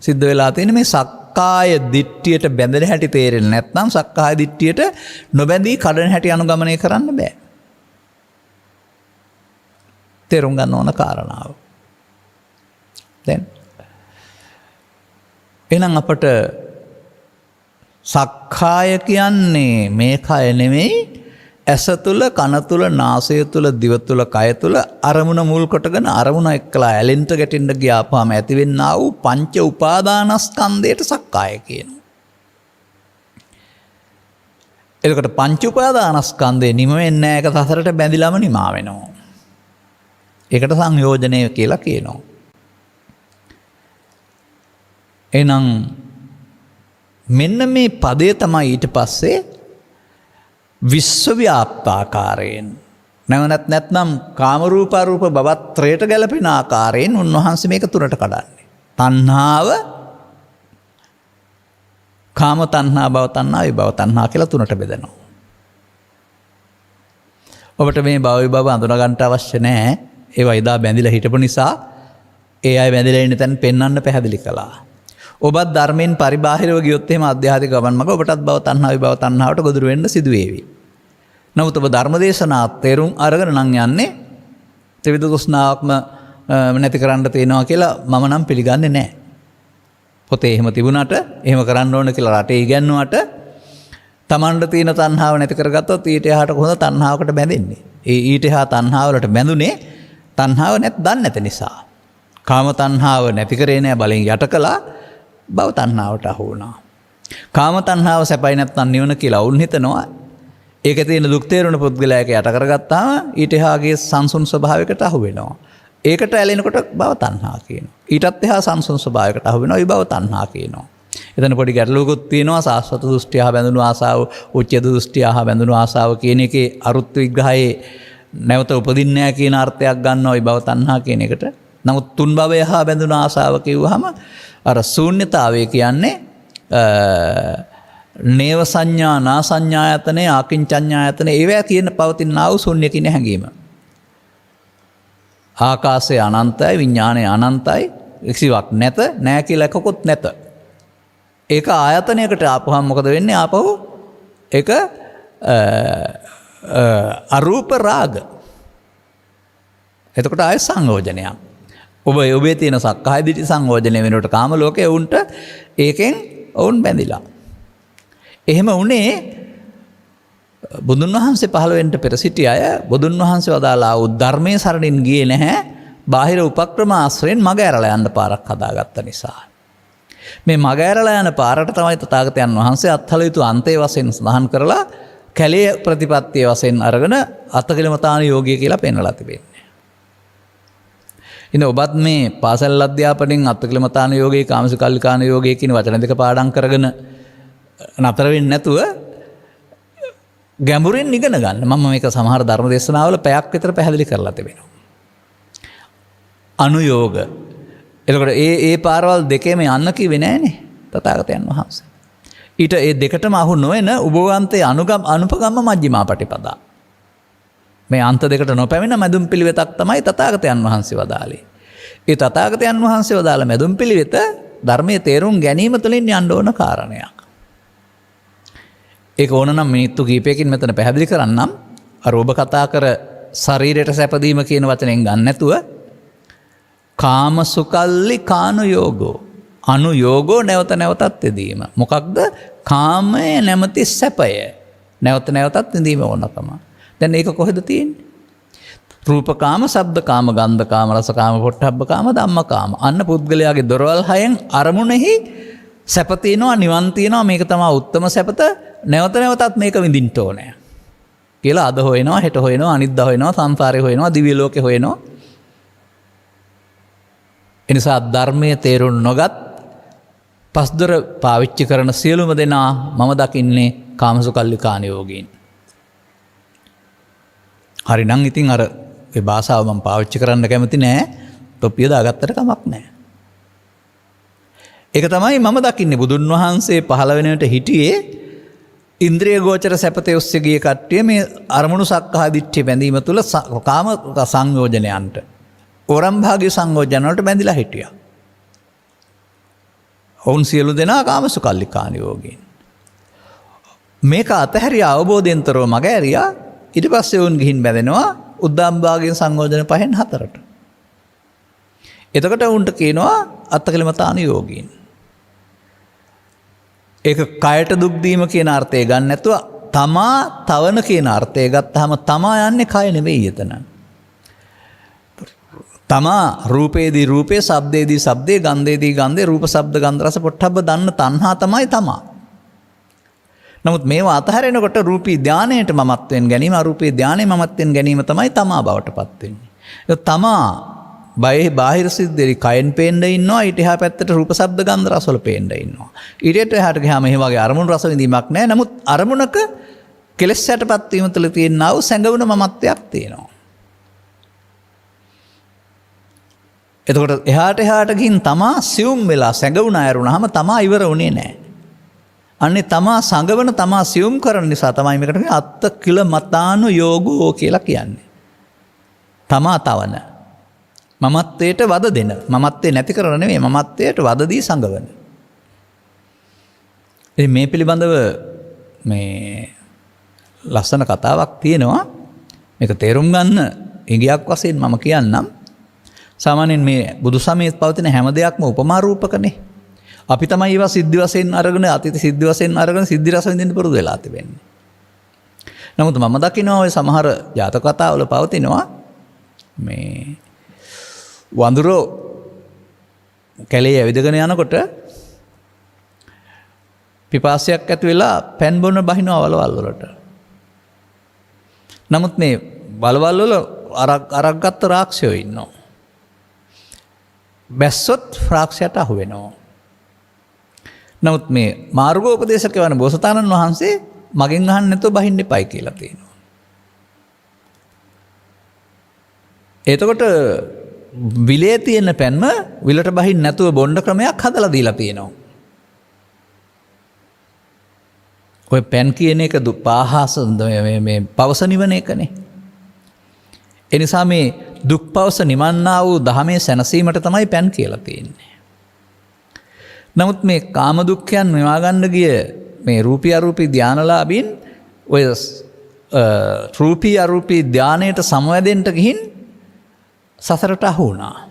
සිද්ධ වෙලා තියෙන මේ සක්කාය දිට්ඨියට බැඳෙන හැටි තේරෙන්නේ නැත්නම් සක්කාය දිට්ඨියට නොබැඳී කඩන හැටි අනුගමනය කරන්න බෑ. තේරුම් ගන්න ඕන කාරණාව. දැන් එහෙනම් අපට සක්කාය කියන්නේ මේ කය නෙමෙයි ඇස තුළ කන තුළ නාසය තුළ දිව තුළ කය තුළ අරමුණ මුල් කොටගෙන අරමුණ එක්කලා ඇලෙන්ට ගැටෙන්න ගියාපුවාම ඇතිවෙන්නා වූ පංච උපාදානස්කන්ධයට සක්කාය කියනවා. එතකොට පංච උපාදානස්කන්ධය නිම වෙන්නේ නැහැ, ඒක සසරට බැඳිලාම නිමා වෙනවා. ඒකට සංයෝජනය කියලා කියනවා. එහෙනම් මෙන්න මේ පදය තමයි ඊට පස්සේ විශ්වව්‍යාප්තාකාරයෙන් නැවනත් නැත්නම් කාමරූපාරූප භවත්‍රයට ගැලපෙන ආකාරයෙන් උන්වහන්සේ මේක තුනට කඩන්නේ. තණ්හාව, කාම තණ්හා, භව තණ්හා, විභව තණ්හා කියලා තුනට බෙදනවා. ඔබට මේ භව විභව අඳුන ගන්න අවශ්‍ය නැහැ. ඒවා එදා බැඳිලා හිටපු නිසා ඒ අය බැඳිලා ඉන්න තැන පෙන්වන්න පැහැදිලි කළා. ඔබත් ධර්මයෙන් පරිබාහිරව ගියොත් එහෙම ආධ්‍යාත්මික ගමන් මඟ ඔබටත් භව තණ්හා විභව තණ්හාවට ගොදුරු වෙන්න සිදු වේවි. නමුත් ඔබ ධර්මදේශනා තේරුම් අරගෙන නම් යන්නේ ත්‍රිවිධ තෘෂ්ණාවක්ම නැති කරන්න තියෙනවා කියලා මම නම් පිළිගන්නේ නැහැ. පොතේ එහෙම තිබුණාට එහෙම කරන්න ඕන කියලා රටේ ඉගැන්නුවට තමන්ට තියෙන තණ්හාව නැති කරගත්තොත් ඊට එහාට කොහොමද තණ්හාවකට බැඳෙන්නේ? ඊට එහා තණ්හාවලට බැඳුනේ තණ්හාව දන්නේ නැති නිසා. කාම තණ්හාව නැති කරේ නැහැ, බලෙන් යට කළා. භව තණ්හාවට අහු වුණා. කාම තණ්හාව සැපයි නැත්නම් නිවන කියලා වුන් හිතනවා. ඒකේ තියෙන දුක් තේරුණ පුද්ගලයා ඒක යට කරගත්තාම ඊට එහාගේ සංසුන් ස්වභාවයකට අහු වෙනවා. ඒකට ඇලෙනකොට භව තණ්හා කියනවා. ඊටත් එහා සංසුන් ස්වභාවයකට අහු වෙනවා. විභව තණ්හා කියනවා. එතන පොඩි ගැටලුවකුත් තියෙනවා. සාස්වත දෘෂ්ටිය හා බැඳුණු ආසාව, උච්ඡේද දෘෂ්ටිය හා බැඳුණු ආසාව කියන එකේ අරුත් විග්‍රහයේ නැවත උපදින්නේ නැහැ කියන අර්ථයක් ගන්නවා විභව තණ්හා කියන එකට. නමුත් තුන් භවය හා බැඳුණු ආසාව කිව්වහම අර ශූන්‍යතාවය කියන්නේ නේව සංඥා, නා සංඥායතනේ, ආකින්චඤ්ඤායතනේ ඒවා කියන පවතින ආ වූ ශූන්‍ය කියන හැඟීම. ආකාශය අනන්තයි, විඥානය අනන්තයි, කිසිවක් නැත, නැහැ කියලා එකකුත් නැත. ඒක ආයතනයකට ආපුවම මොකද වෙන්නේ? ආපහු ඒක අරූප රාග. එතකොට ආය සංයෝජනයක්. ඔබේ තියෙන සක්කාය දිට්ඨි සංයෝජනය වෙනකොට කාම ලෝකයේ උන්ට ඒකෙන් ඔවුන් බැඳිලා. එහෙම වුණේ බුදුන් වහන්සේ පහළ වෙන්න පෙර සිටි අය බුදුන් වහන්සේ වදාලා වූ ධර්මයේ සරණින් ගියේ නැහැ. බාහිර උපක්‍රම ආශ්‍රයෙන් මග ඇරලා යන්න පාරක් හදාගත්ත නිසා. මේ මග ඇරලා යන පාරට තමයි තථාගතයන් වහන්සේ අත්හල යුතු අන්තයේ වශයෙන් සඳහන් කරලා කැලේ ප්‍රතිපත්තිය වශයෙන් අරගෙන අත්කලමතාන යෝගය කියලා පෙන්වලා තිබෙන්නේ. ඉතින් ඔබත් මේ පාසල් අධ්‍යාපනයෙන් අත්කලමතාන යෝගයේ කාමසුකල්ලිකාන යෝගයේ කියන වචන දෙක පාඩම් කරගෙන නතර වෙන්නේ නැතුව ගැඹුරින් ඉගෙන ගන්න. මම මේක සමහර ධර්ම දේශනාවල පැයක් විතර පැහැදිලි කරලා තිබෙනවා. අනුയോഗ. එතකොට ඒ පාරවල් දෙකේම යන්න කිව්වේ නෑනේ තථාගතයන් වහන්සේ. ඊට ඒ දෙකටම අහු නොවන උභවන්තේ අනුපගම්ම මජ්ක්‍ධිමා පටිපදා. මේ අන්ත දෙකට නොපැමිණ මැදුම් පිළිවෙතක් තමයි තථාගතයන් වහන්සේ වදාළේ. ඒ තථාගතයන් වහන්සේ වදාළ මැදුම් පිළිවෙත ධර්මයේ තේරුම් ගැනීම තුළින් යන්න ඕන කාරණයක්. ඒක ඕන නම් මිනිත්තු කීපයකින් මෙතන පැහැදිලි කරන්නම්. අර ඔබ කතා කර ශරීරයට සැපදීම කියන වචනෙන් ගන්න නැතුව කාමසුකල්ලි කානුයෝගෝ, අනුයෝගෝ නැවත නැවතත් යෙදීම. මොකක්ද? කාමය නැමැති සැපය නැවත නැවතත් විඳීම ඕනකම. දැන් ඒක කොහෙද තියෙන්නේ? රූපකාම, ශබ්දකාම, ගන්ධකාම, රසකාම, පොට්ටබ්බකාම, ධම්මකාම. අන්න පුද්ගලයාගේ දොරවල් හයෙන් අරමුණෙහි සැප තියෙනවා, නිවන් තියෙනවා. මේක තමයි උත්තම සැපත. නැවත නැවතත් මේක විඳින්න ඕනේ කියලා අද හොයනවා, හෙට හොයනවා, අනිද්දා හොයනවා, සංසාරේ හොයනවා, දිව්‍ය ලෝකේ හොයනවා. එනිසා ධර්මයේ තේරුම් නොගත් පස්දොර පාවිච්චි කරන සියලුම දෙනා මම දකින්නේ කාමසුකල්ලිකාන යෝගීන්. හරි නම් ඉතින් අර ඒ භාෂාව මම පාවිච්චි කරන්න කැමති නෑ. තොප්පිය දාගත්තට කමක් නෑ. ඒක තමයි මම දකින්නේ. බුදුන් වහන්සේ පහළ වෙනකොට හිටියේ ඉන්ද්‍රිය ගෝචර සැපතේ ඔස්සේ ගිය කට්ටිය මේ අරමුණු සක්කාය දිට්ඨිය බැඳීම තුළ කාම සංයෝජනයන්ට, ඕරම් භාග්‍ය සංයෝජන වලට බැඳිලා හිටියා. ඔවුන් සියලු දෙනා කාමසුකල්ලිකාන යෝගීන්. මේක අතහැරියා, අවබෝධයෙන්තරව මග ඇරියා. ඊට පස්සේ වුන් ගිහින් බැඳෙනවා උද්දාම් භාගයෙන් සංයෝජන 5න් 4ට. එතකොට උන්ට කියනවා අත්තකලමතාන යෝගීන්. ඒක කයට දුක් දීම කියන අර්ථය ගන්න නැතුව තමා තවන කියන අර්ථය ගත්තාම තමා යන්නේ කය නෙවෙයි එතන. තමා රූපේදී රූපේ, ශබ්දේදී ශබ්දේ, ගන්ධේදී ගන්ධේ, රූප ශබ්ද ගන්ධ රස පොට්ටබ්බ දන්න තණ්හා තමයි තමා. නමුත් මේවා අතහැරෙනකොට රූපී ධානයට මමත්වෙන් ගැනීම, අරූපී ධානයේ මමත්වෙන් ගැනීම තමයි තමා බවට පත් වෙන්නේ. ඒක තමා බාහිර සිද්දේරි කයෙන් පේන්න ඉන්නවා, ඊට එහා පැත්තට රූප ශබ්ද ගන්ධ රස වල පේන්න ඉන්නවා. ඊට එහාට ගියාම මේ වගේ අරමුණු රස විඳීමක් නැහැ. නමුත් අරමුණක කෙලෙස් යටපත් වීම තුළ තියෙනා වූ සැඟවුන මමත්වයක් තියෙනවා. එතකොට එහාට ගින් තමා සියුම් වෙලා සැඟවුන අයරුණාම තමා ඉවර වුණේ නැහැ. අන්නේ තමා සංගවන, තමා සියුම් කරන නිසා තමයි මේකට කියන්නේ අත්ත කිල මතානු යෝගෝ කියලා කියන්නේ. තමා තවන. මමත්වයට වද දෙන. මමත්වේ නැති කරන නෙවෙයි, මමත්වයට වද දී සංගවන. ඉතින් මේ පිළිබඳව මේ ලස්සන කතාවක් තියෙනවා. මේක තේරුම් ගන්න ඉඟියක් වශයෙන් මම කියන්නම්. සාමාන්‍යයෙන් මේ බුදු සමයේත් පවතින හැම දෙයක්ම උපමා රූපකනේ. අපි තමයි ඒවා සිද්ධි වශයෙන් අරගෙන, අතීත සිද්ධි වශයෙන් අරගෙන සිද්ධි රස විඳින්න පුරුදු වෙලා තිබෙන්නේ. නමුත් මම දකිනවා ඔය සමහර ජාතක කතාවල පවතිනවා මේ වඳුරෝ කැලේ ඇවිදගෙන යනකොට පිපාසයක් ඇති වෙලා පැන් බොන බහිනවා වලවල් වලට. නමුත් මේ වලවල් වල අරක් ගත්ත රාක්ෂයෝ ඉන්නවා. බැස්සොත් රාක්ෂයට අහු වෙනවා. නමුත් මේ මාර්ගෝපදේශක වන බෝසතාණන් වහන්සේ මගෙන් අහන්න නැතුව බහින්න එපයි කියලා තියෙනවා. එතකොට විලේ තියෙන පැන්ම විලට බහින්න නැතුව බොණ්ඩ ක්‍රමයක් හදලා දීලා තියෙනවා. ඔය පැන් කියන එක පාහස මේ පවස නිවන එකනේ. ඒ නිසා මේ දුක් පවස නිවන්නා වූ දහමේ සැනසීමට තමයි පැන් කියලා තියෙන්නේ. නමුත් මේ කාම දුක්ඛයන් මෙවා ගන්න ගිය මේ රූපී අරූපී ධානලාභීන් ඔය රූපී අරූපී ධානයට සමවැදෙන්න ගිහින් සසරට අහු වුණා.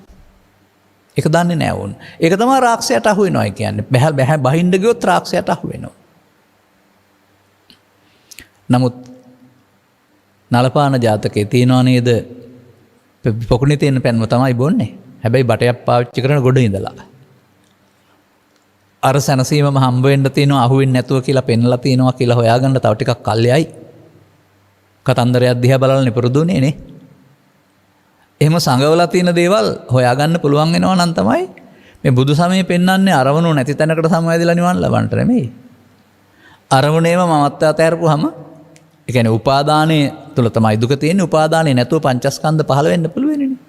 ඒක දන්නේ නැහැ වුන්. ඒක තමයි රාක්ෂයට අහු වෙනවා කියන්නේ. බහැ බහින්න ගියොත් රාක්ෂයට අහු වෙනවා. නමුත් නලපාන ජාතකයේ තියෙනවා නේද? පොකුණේ තියෙන පැන්ම තමයි බොන්නේ. හැබැයි බටයක් පාවිච්චි කරන ගොඩ ඉඳලා. අර සැනසීමම හම්බ වෙන්න තියෙනවා, අහු වෙන්නේ නැතුව කියලා පෙන්ලා තියෙනවා කියලා හොයාගන්න තව ටිකක් කල්යයි. කතන්දරයක් දිහා බලලා නිපුරුදුනේ නේ. එහෙම සංගවලා තියෙන දේවල් හොයාගන්න පුළුවන් වෙනවා නම් තමයි මේ බුදු සමයේ පෙන්වන්නේ අරමුණු නැති තැනකට සමවැදිලා නිවන් ලබන්නට නෙමෙයි. අරමුණේම මමත්වයට අතහැරපුවාම ඒ කියන්නේ උපාදානයේ තුල තමයි දුක තියෙන්නේ. උපාදානයේ නැතුව පංචස්කන්ධ පහළ වෙන්න පුළුවන් නේ.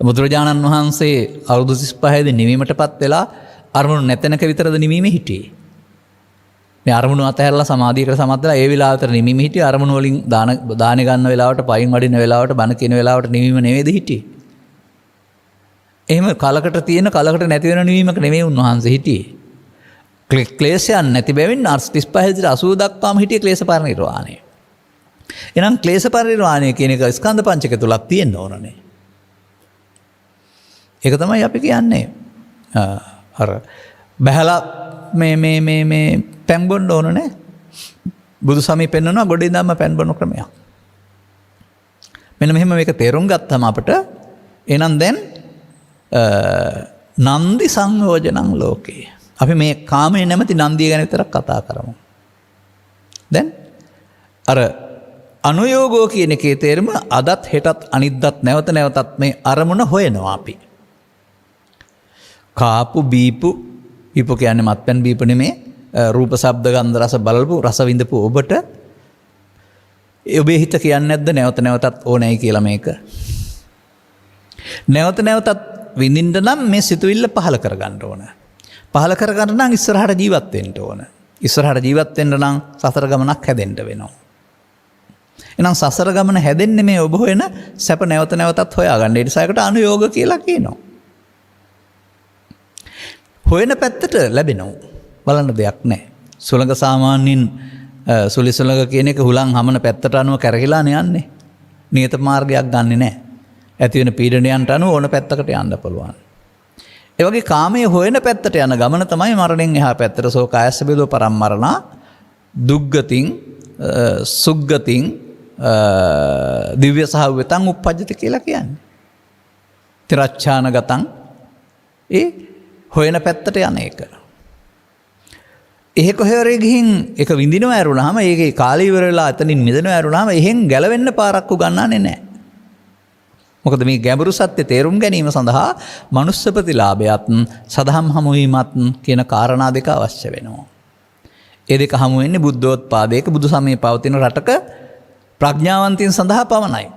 බුදුරජාණන් වහන්සේ අවුරුදු 35 දී නිවීමටපත් වෙලා අරමුණු නැතනක විතරද නිවීමේ හිටියේ. මේ අරමුණු අතහැරලා සමාධියකට සමත් වෙලා ඒ වෙලාවට නිවීමේ හිටියේ. අරමුණු වලින් දාන ගන්න වෙලාවට, පයින් වඩින වෙලාවට, බණ කියන වෙලාවට නිවීම නෙවෙයිද හිටියේ. එහෙම කලකට තියෙන කලකට නැති වෙන නිවීමක නෙමෙයි උන්වහන්සේ හිටියේ. ක්ලේශයන් නැති බැවින් 35 දී 80 දක්වාම හිටියේ ක්ලේශ පරිනිර්වාණය. එහෙනම් ක්ලේශ පරිනිර්වාණය කියන එක ස්කන්ධ පංචක තුලක් තියෙන්න ඕනනේ. ඒක තමයි අපි කියන්නේ අර බහැලා මේ පැන් බොන්න ඕන නේ. බුදු සමී පෙන්වනවා ගොඩේ දාම පැන් බොන ක්‍රමයක්. මෙන්න මෙහෙම මේක තේරුම් ගත්තම අපිට එහෙනම් දැන් නන්දි සංයෝජනං ලෝකේ. අපි මේ කාමයේ නැමැති නන්දිය ගැන විතරක් කතා කරමු. දැන් අර අනුയോഗෝ කියන එකේ තේරුම අදත් හෙටත් අනිද්දත් නැවත නැවතත් මේ අරමුණ හොයනවා අපි. කාපු බීපු කියන්නේ මත්පැන් බීපු නෙමේ, රූප ශබ්ද ගන්ධ රස බලපු රස විඳපු ඔබට ඔබේ හිත කියන්නේ නැද්ද නැවත නැවතත් ඕනෑයි කියලා මේක? නැවත නැවතත් විඳින්න නම් මේ සිතුවිල්ල පහල කරගන්න ඕන. පහල කරගන්න නම් ඉස්සරහට ජීවත් වෙන්න ඕන. ඉස්සරහට ජීවත් වෙන්න නම් සසර ගමනක් හැදෙන්න වෙනවා. එහෙනම් සසර ගමන හැදෙන්නේ මේ ඔබ හොයන සැප නැවත නැවතත් හොයාගන්න. ඒ නිසා ඒකට අනුയോഗ කියලා කියනවා. හොයන පැත්තට ලැබෙනවා. බලන්න දෙයක් නැහැ. සුළඟ සාමාන්‍යයෙන් සුලි සුළඟ කියන එක හුලං හමන පැත්තට අනුව කැරකිලා යන්නේ. නියත මාර්ගයක් ගන්නෙ නැහැ. ඇති වෙන පීඩනයන්ට අනුව ඕන පැත්තකට යන්න පුළුවන්. ඒ වගේ කාමයේ හොයන පැත්තට යන ගමන තමයි මරණයෙන් එහා පැත්තට සෝකායස්ස බෙදෝ පරම්මරණා දුග්ගතින් සුග්ගතින් දිව්‍ය සහවතං උප්පජ්ජති කියලා කියන්නේ. තිරච්ඡානගතං ඒ හොයන පැත්තට යන එක. එහෙ කොහෙවරේ ගිහින් ඒක විඳිනව ඇරුණාම ඒකේ කාලය ඉවර වෙලා එතනින් මිදෙනව ඇරුණාම එහෙන් ගැලවෙන්න පාරක් උගන්නන්නේ නැහැ. මොකද මේ ගැඹුරු සත්‍ය තේරුම් ගැනීම සඳහා මනුස්ස ප්‍රතිලාභයත් සදහම් හමුවීමත් කියන කාරණා දෙක අවශ්‍ය වෙනවා. ඒ දෙක හමු වෙන්නේ බුද්ධෝත්පාදයක බුදු සමයේ පවතින රටක ප්‍රඥාවන්තයන් සඳහා පමණයි.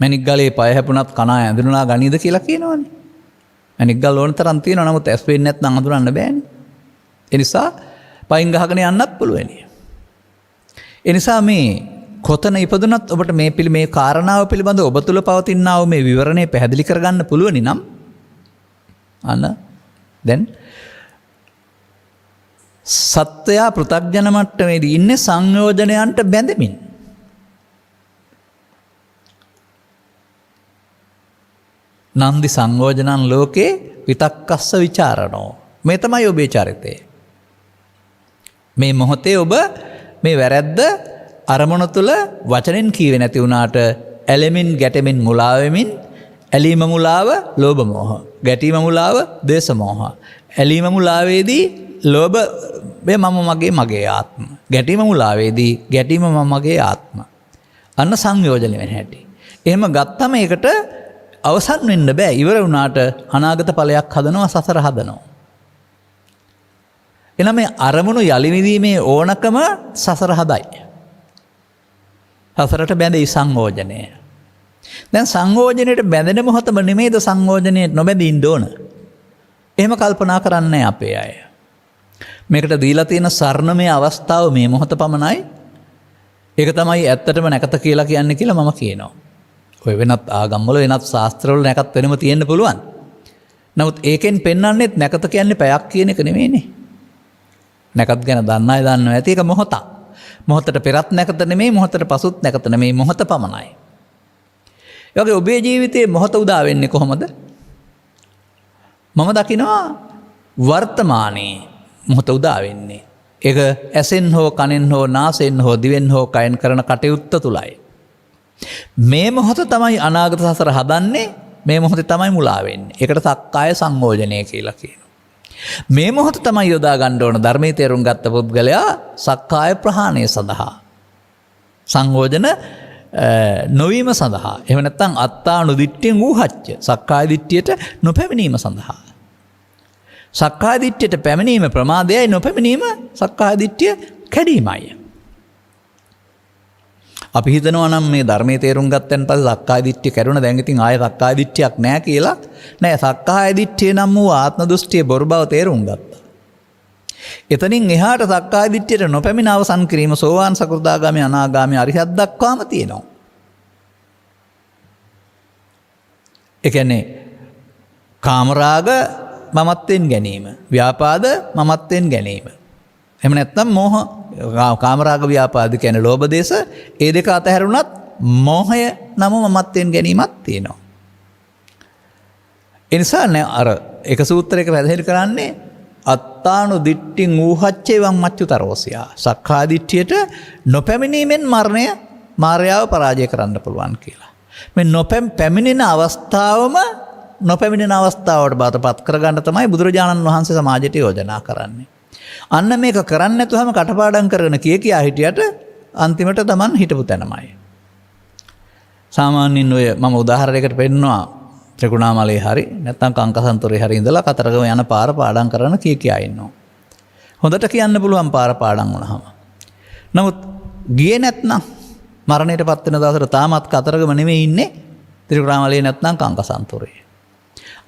මණික් ගලේ පය හැපුණත් කණා ඇඳුණා ගනීද කියලා කියනවනේ. මණික් ගල් ඕන තරම් තියෙනවා නමුත් ඇස් පේන්නේ නැත්නම් අඳුරන්න බෑනේ. ඒ නිසා පයින් ගහගෙන යන්නත් පුළුවනි. ඒ නිසා මේ කොතන ඉපදුනත් ඔබට මේ කාරණාව පිළිබඳව ඔබ තුල පවතිනා වූ මේ විවරණය පැහැදිලි කරගන්න පුළුවනි නම් අන්න දැන් සත්වයා පෘථග්ජන මට්ටමේදී ඉන්නේ සංයෝජනයන්ට බැඳෙමින්. නන්දි සංයෝජනං ලෝකේ විතක්කස්ස විචාරණෝ. මේ තමයි ඔබේ චරිතය. මේ මොහොතේ ඔබ මේ වැරැද්ද අරමුණ තුළ වචනෙන් කීවේ නැති වුණාට ඇලෙමින් ගැටෙමින් මුලා වෙමින් ඇලීම මුලාව ලෝභ මෝහ, ගැටීම මුලාව ද්වේෂ මෝහ. ඇලීම මුලාවේදී ලෝභ මම මගේ ආත්ම. ගැටීම මුලාවේදී ගැටීම මම මගේ ආත්ම. අන්න සංයෝජන වෙන හැටි. එහෙම ගත්තම ඒකට අවසන් වෙන්න බෑ. ඉවර වුණාට අනාගත ඵලයක් හදනවා, සසර හදනවා. එනම් මේ අරමුණු යලි විදීමේ ඕනකම සසර හදයි. සසරට බැඳී සංයෝජනය. දැන් සංයෝජනයට බැඳෙන මොහොතම නෙමෙයිද සංයෝජනයට නොබැඳී ඉන්න ඕන. එහෙම කල්පනා කරන්නේ අපේ අය. මේකට දීලා තියෙන සරණමය අවස්ථාව මේ මොහොත පමණයි. ඒක තමයි ඇත්තටම නැකත කියලා කියන්නේ කියලා මම කියනවා. ඔය වෙනත් ආගම්වල වෙනත් ශාස්ත්‍රවල නැකත් වෙනම තියෙන්න පුළුවන්. නමුත් ඒකෙන් පෙන්වන්නේත් නැකත කියන්නේ පැයක් කියන එක නෙමෙයිනේ. නැකත් ගැන දන්න අය දන්නවා ඇති ඒක මොහොතක්. මොහොතට පෙරත් නැකත නෙමෙයි, මොහොතට පසුත් නැකත නෙමෙයි, මොහොත පමණයි. ඒ වගේ ඔබේ ජීවිතයේ මොහොත උදා වෙන්නේ කොහොමද? මම දකිනවා වර්තමානයේ මොහොත උදා වෙන්නේ. ඒක ඇසෙන් හෝ කනෙන් හෝ නාසයෙන් හෝ දිවෙන් හෝ කයෙන් කරන කටයුත්ත තුලයි. මේ මොහොත තමයි අනාගත සසර හදන්නේ. මේ මොහොතේ තමයි මුලා වෙන්නේ. ඒකට සක්කාය සංයෝජනය කියලා කියනවා. මේ මොහොත තමයි යොදා ගන්න ඕන ධර්මයේ තේරුම් ගත්ත පුද්ගලයා සක්කාය ප්‍රහාණය සඳහා. සංයෝජන නොවීම සඳහා. එහෙම නැත්නම් අත්තානු දිට්ඨියෙන් ඌහච්ච සක්කාය දිට්ඨියට නොපැමිණීම සඳහා. සක්කාය දිට්ඨියට පැමිණීම ප්‍රමාදයයි, නොපැමිණීම සක්කාය දිට්ඨිය කැඩීමයි. අපි හිතනවා නම් මේ ධර්මයේ තේරුම් ගත්තන් පස්සේ සක්කාය දිට්ඨිය කැඩුණා දැන් ඉතින් ආයෙ සක්කාය දිට්ඨියක් නැහැ කියලා. නෑ, සක්කාය දිට්ඨිය නම් වූ ආත්ම දෘෂ්ටිය බොරු බව තේරුම් ගත්තා. එතනින් එහාට සක්කාය දිට්ඨියට නොපැමිණ අවසන් කිරීම සෝවාන් සකෘදාගාමි අනාගාමි අරිහත් දක්වාම තියෙනවා. ඒ කියන්නේ කාමරාග මමත්වෙන් ගැනීම, ව්‍යාපාද මමත්වෙන් ගැනීම. එහෙම නැත්නම් මෝහ, කාමරාග ව්‍යාපාද කියන්නේ ලෝභ දේශ, ඒ දෙක අතහැරුණත් මෝහය නම මමත්වෙන් ගැනීමක් තියෙනවා. ඒ නිසා අර එක සූත්‍රයක පැහැදිලි කරන්නේ අත්තානු දිට්ඨින් ඌහච්චේවං මච්චුතරෝසියා. සක්කාය දිට්ඨියට නොපැමිණීමෙන් මරණය මායාව පරාජය කරන්න පුළුවන් කියලා. මේ පැමිණෙන අවස්ථාවම නොපැමිණෙන අවස්ථාවට බාටපත් කරගන්න තමයි බුදුරජාණන් වහන්සේ සමාජයට යෝජනා කරන්නේ. අන්න මේක කරන්නේ නැතුවම කටපාඩම් කරගෙන කියා හිටියට අන්තිමට Taman හිටපු තැනමයි. සාමාන්‍යයෙන් ඔය මම උදාහරණයකට පෙන්නනවා ත්‍රිකුණාමලේ හරි නැත්නම් කංකසන්තොරේ හරි ඉඳලා කතරගම යන පාර පාඩම් කරන කියා ඉන්නවා. හොඳට කියන්න පුළුවන් පාර පාඩම් වුණාම. නමුත් ගියේ නැත්නම් මරණයටපත් වෙන දවසට තාමත් කතරගම නෙමෙයි ඉන්නේ ත්‍රිකුණාමලේ නැත්නම් කංකසන්තොරේ.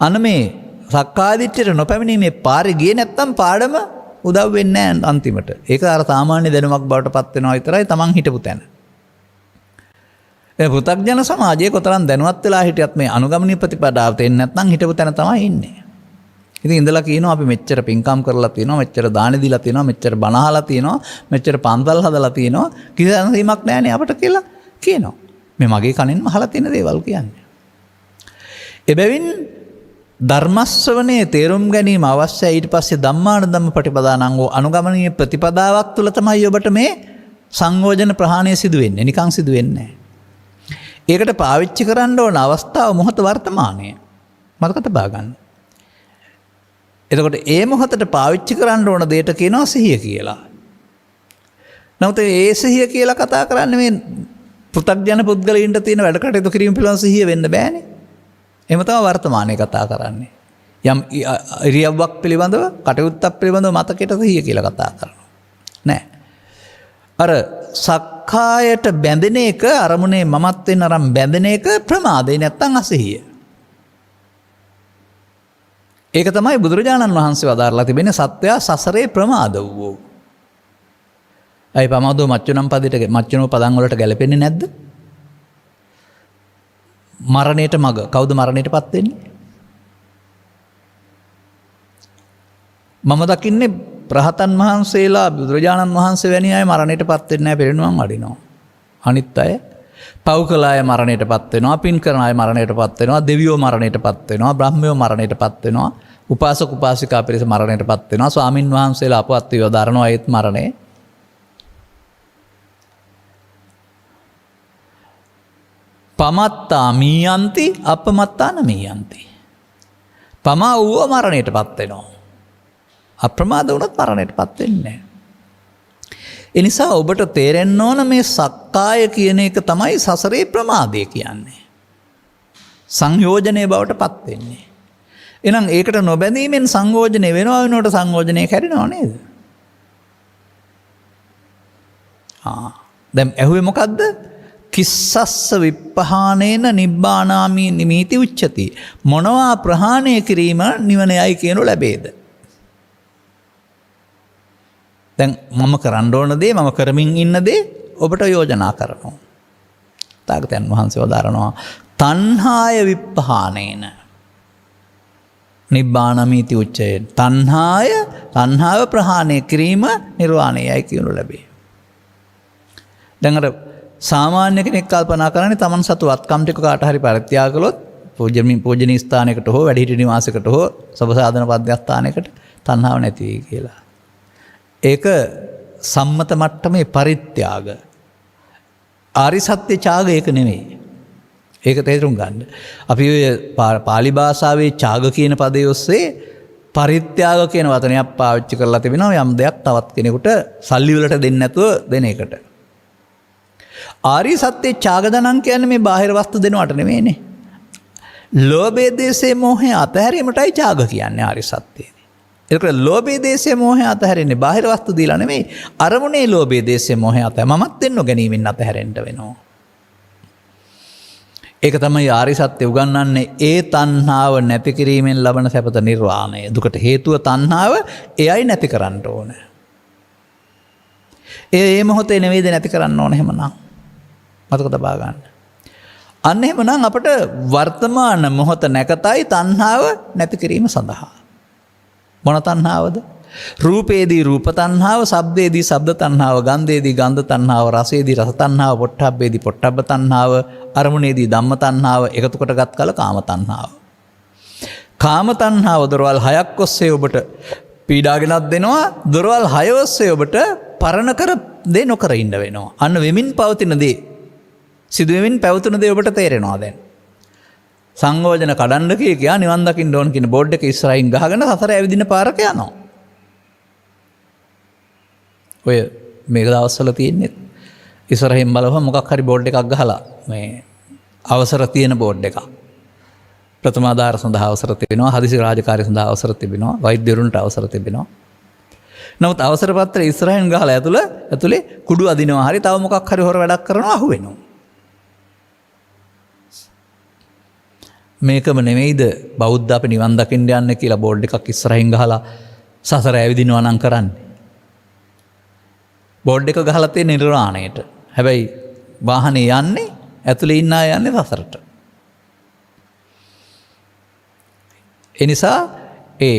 අන්න මේ සක්කාය දිට්ඨියට නොපැමිණීමේ පාරේ ගියේ නැත්නම් පාඩම උදව් වෙන්නේ නැහැ අන්තිමට. ඒක අර සාමාන්‍ය දැනුමක් බවට පත් වෙනවා විතරයි Taman හිටපු තැන. ඒ පෘථග්ජන සමාජයේ කොතරම් දැනුවත් වෙලා හිටියත් මේ අනුගමනීය ප්‍රතිපදාව තෙන්නේ නැත්නම් හිටපු තැන තමයි ඉන්නේ. ඉතින් ඉඳලා කියනවා අපි මෙච්චර පින්කම් කරලා තියෙනවා, මෙච්චර දාන දීලා තියෙනවා, මෙච්චර බණ අහලා තියෙනවා, මෙච්චර පන්සල් හදලා තියෙනවා, කිසිම සීමක් නැහැනේ අපට කියලා කියනවා. මේ මගේ කනෙන්ම අහලා තියෙන දේවල් කියන්නේ. එබැවින් ධර්මශ්‍රවණයේ තේරුම් ගැනීම අවශ්‍යයි. ඊට පස්සේ ධම්මානුධම්ම ප්‍රතිපදානං වූ අනුගමනීය ප්‍රතිපදාවක් තුළ තමයි ඔබට මේ සංයෝජන ප්‍රහාණය සිදු වෙන්නේ. නිකන් සිදු වෙන්නේ නැහැ. ඒකට පාවිච්චි කරන්න ඕන අවස්ථාව මොහොත වර්තමානය. මතක තබා ගන්න. එතකොට ඒ මොහොතට පාවිච්චි කරන්න ඕන දෙයට කියනවා සිහිය කියලා. නමුත් ඒ සිහිය කියලා කතා කරන්නේ මේ පෘථග්ජන පුද්ගලයින්ට තියෙන වැඩ කටයුතු කිරීම පිළිබඳ සිහිය වෙන්න බෑනේ. එහෙම තමයි වර්තමානයේ කතා කරන්නේ. යම් ඉරියව්වක් පිළිබඳව කටයුත්තක් පිළිබඳව මතකයට සිහිය කියලා කතා කරනවා. නෑ. අර සක්කායට බැඳෙන එක අරමුණේ මමත්වෙන් අරන් බැඳෙන එක ප්‍රමාදේ නැත්තම් අසිහිය. ඒක තමයි බුදුරජාණන් වහන්සේ වදාරලා තිබෙන්නේ සත්‍යය සසරේ ප්‍රමාද වූ. අයි පමාදෝ මච්චුනම් පදයට මච්චුනෝ පදන් වලට ගැලපෙන්නේ නැද්ද? මරණයට මග කවුද මරණයටපත් වෙන්නේ? මම දකින්නේ රහතන් වහන්සේලා බුදුරජාණන් වහන්සේ වැනි අය මරණයටපත් වෙන්නේ නැහැ, පිරිනුවම් වඩිනවා. අනිත් අය පව් කළ අය මරණයටපත් වෙනවා, පින් කරන අය මරණයටපත් වෙනවා, දෙවියෝ මරණයටපත් වෙනවා, බ්‍රහ්මයෝ මරණයටපත් වෙනවා, උපාසක උපාසිකා පිරිස මරණයටපත් වෙනවා, ස්වාමින් වහන්සේලා අපවත් වී වදාරනවා ඒත් මරණය. පමත්තා මීයන්ති අපමත්තා නමීයන්ති. පමා වූව මරණයටපත් වෙනවා. අප්‍රමාද වුණත් මරණයටපත් වෙන්නේ නැහැ. ඒ නිසා ඔබට තේරෙන්න ඕන මේ සක්කාය කියන එක තමයි සසරේ ප්‍රමාදය කියන්නේ. සංයෝජනයේ බවට පත් වෙන්නේ. එහෙනම් ඒකට නොබැඳීමෙන් සංයෝජනය වෙනවා, වෙනකොට සංයෝජනය කැඩෙනව නේද? දැන් ඇහුවේ මොකද්ද? කිස්සස්ස විප්පහානේන නිබ්බානාමි නිමීති උච්චති. මොනවා ප්‍රහාණය කිරීම නිවනයයි කියනු ලැබේද? දැන් මම කරන්න ඕන දේ, මම කරමින් ඉන්න දේ ඔබට යෝජනා කරනවා. තාගතයන් වහන්සේ වදාරනවා තණ්හාය විප්පහානේන නිබ්බානමීති උච්චය. තණ්හාව ප්‍රහාණය කිරීම නිර්වාණයයි කියනු ලැබේ. දැන් අර සාමාන්‍ය කෙනෙක් කල්පනා කරන්නේ තමන් සතු වත්කම් ටික කාට හරි පරිත්‍යාග කළොත් පූජනීය ස්ථානයකට හෝ වැඩිහිටි නිවාසයකට හෝ සබසාධන පද්‍යස්ථානයකට තණ්හාව නැති වෙයි කියලා. ඒක සම්මත මට්ටමේ පරිත්‍යාග. ආරි සත්‍ය ත්‍යාග ඒක නෙමෙයි. ඒක තේරුම් ගන්න. අපි ඔය පාලි භාෂාවේ ත්‍යාග කියන පදේ ඔස්සේ පරිත්‍යාග කියන වචනයක් පාවිච්චි කරලා තිබෙනවා යම් දෙයක් තවත් කෙනෙකුට සල්ලි වලට දෙන්නේ නැතුව දෙන එකට. ආරි සත්‍ය ත්‍යාග දනන් කියන්නේ මේ බාහිර වස්තු දෙනවට නෙමෙයිනේ. ලෝභය දේශේ මොහය අතහැරීමටයි ත්‍යාග කියන්නේ ආරි සත්‍යයේ. ඒක ලෝභය දේශේ මොහය අතහැරෙන්නේ බාහිර වස්තු දීලා නෙමෙයි. අරමුණේ ලෝභය දේශේ මොහය මමත් දෙන්න ගැනීමෙන් අතහැරෙන්න වෙනවා. ඒක තමයි ආරි සත්‍ය උගන්වන්නේ. ඒ තණ්හාව නැති කිරීමෙන් ලබන සැපත නිර්වාණය. දුකට හේතුව තණ්හාව, එයයි නැති කරන්න ඕන. ඒ මොහොතේ නෙවෙයිද නැති කරන්න ඕන එහෙමනම්. මතක තබා ගන්න. අන්න එහෙමනම් අපට වර්තමාන මොහොත නැකතයි තණ්හාව නැති කිරීම සඳහා. මොන තණ්හාවද? රූපේදී රූප තණ්හාව, ශබ්දේදී ශබ්ද තණ්හාව, ගන්ධේදී ගන්ධ තණ්හාව, රසේදී රස තණ්හාව, පොට්ටබ්බේදී පොට්ටබ්බ තණ්හාව, අරමුණේදී ධම්ම තණ්හාව එකතු කොටගත් කල කාම තණ්හාව. කාම තණ්හාව දොරවල් 6ක් ඔස්සේ ඔබට පීඩාගෙනත් දෙනවා. දොරවල් 6 ඔස්සේ ඔබට පරණ කර දේ නොකර ඉන්න වෙනවා. අන්න වෙමින් පවතින දේ, සිදුවෙමින් පැවතුන දේ ඔබට තේරෙනවා දැන්. සංයෝජන කඩන්න කියා නිවන් දකින්න ඕන කියන බෝඩ් එක ඉස්සරහින් ගහගෙන සසර ඇවිදින පාරක යනවා. ඔය මේක දවස්වල තියෙන්නේ ඉස්සරහින් බලවම මොකක් හරි බෝඩ් එකක් ගහලා මේ අවසර තියෙන බෝඩ් එකක්. ප්‍රථම ආධාර සඳහා අවසර තිබෙනවා, හදිසි රාජකාරී සඳහා අවසර තිබෙනවා, වෛද්‍යවරුන්ට අවසර තිබෙනවා. නමුත් අවසර පත්‍රය ඉස්සරහින් ගහලා ඇතුලේ කුඩු අදිනවා හරි තව මොකක් හරි හොර වැඩක් කරනවා අහු වෙනවා. මේකම නෙමෙයිද බෞද්ධ අපි නිවන් දකින්න යන්නේ කියලා බෝඩ් එකක් ඉස්සරහින් ගහලා සසර ඇවිදිනවා නම් කරන්නේ. බෝඩ් එක ගහලා තියෙන නිර්වාණයට. හැබැයි වාහනේ යන්නේ ඇතුලේ ඉන්න අය යන්නේ සසරට. ඒ නිසා ඒ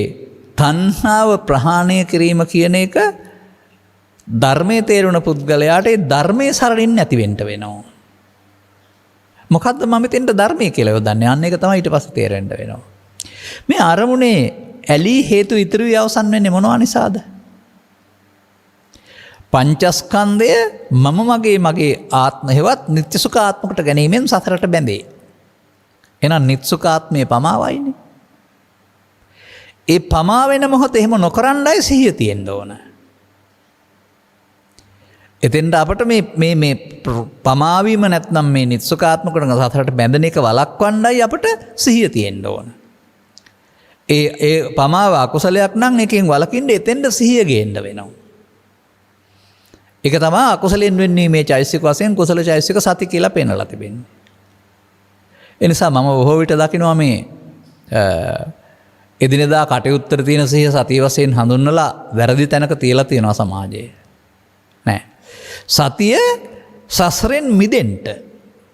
තණ්හාව ප්‍රහාණය කිරීම කියන එක ධර්මයේ තේරුණ පුද්ගලයාට ඒ ධර්මයේ සරණින් නැති වෙන්න වෙනවා. මොකද්ද මම මෙතෙන්ට ධර්මයේ කියලා යොදන්නේ? අන්න ඒක තමයි ඊට පස්සේ තේරෙන්න වෙනවා. මේ අරමුණේ ඇලී හේතු ඉතුරු වී අවසන් වෙන්නේ මොනවා නිසාද? පංචස්කන්ධය මම මගේ ආත්ම හේවත් නිත්‍ය සුඛාත්මකට ගැනීමෙන් සතරට බැඳේ. එහෙනම් නිත්‍ය සුඛාත්මයේ පමාවයිනේ. ඒ පමා වෙන මොහොත එහෙම නොකරන්නයි සිහිය තියෙන්න ඕන. එතෙන්ට අපට මේ පමාවීම නැත්නම් මේ නිත්‍ය සුඛාත්මකට සතරට බැඳෙන එක වළක්වන්නයි අපට සිහිය තියෙන්න ඕන. ඒ පමාව අකුසලයක් නම් එකෙන් වළකින්න එතෙන්ට සිහිය ගේන්න වෙනවා. ඒක තමයි අකුසලෙන් වෙන්නේ මේ චෛසික වශයෙන් කුසල චෛසික සති කියලා පෙන්නලා තිබෙන්නේ. ඒ නිසා මම බොහෝ විට දකිනවා මේ එදිනෙදා කටයුත්තට තියෙන සිහිය සතිය වශයෙන් හඳුන්වලා වැරදි තැනක තියලා තියෙනවා සමාජයේ. නෑ. සතිය සසරෙන් මිදෙන්න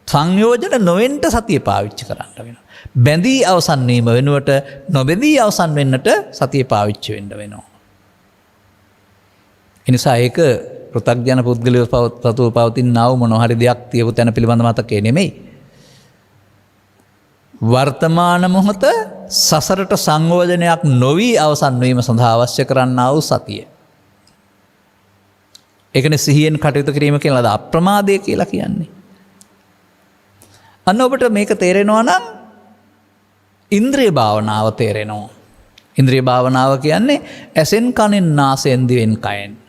සංයෝජන නොවෙන්න සතිය පාවිච්චි කරන්න වෙනවා. බැඳී අවසන් වීම වෙනුවට නොබැඳී අවසන් වෙන්නට සතිය පාවිච්චි වෙන්න වෙනවා. ඒ නිසා ඒක පෘථග්ජන පුද්ගලයෝ සතුව පවතිනා වූ මොන හරි දෙයක් තියපු තැන පිළිබඳ මතකේ නෙමෙයි. වර්තමාන මොහොත සසරට සංයෝජනයක් නොවි අවසන් වීම සඳහා අවශ්‍ය කරන්නා වූ සතිය. ඒකනේ සිහියෙන් කටයුතු කිරීම කියලාද අප්‍රමාදය කියලා කියන්නේ. අන්න ඔබට මේක තේරෙනවා නම් ඉන්ද්‍රිය භාවනාව තේරෙනවා. ඉන්ද්‍රිය භාවනාව කියන්නේ ඇසෙන් කනෙන් නාසයෙන් දිවෙන් කයෙන්.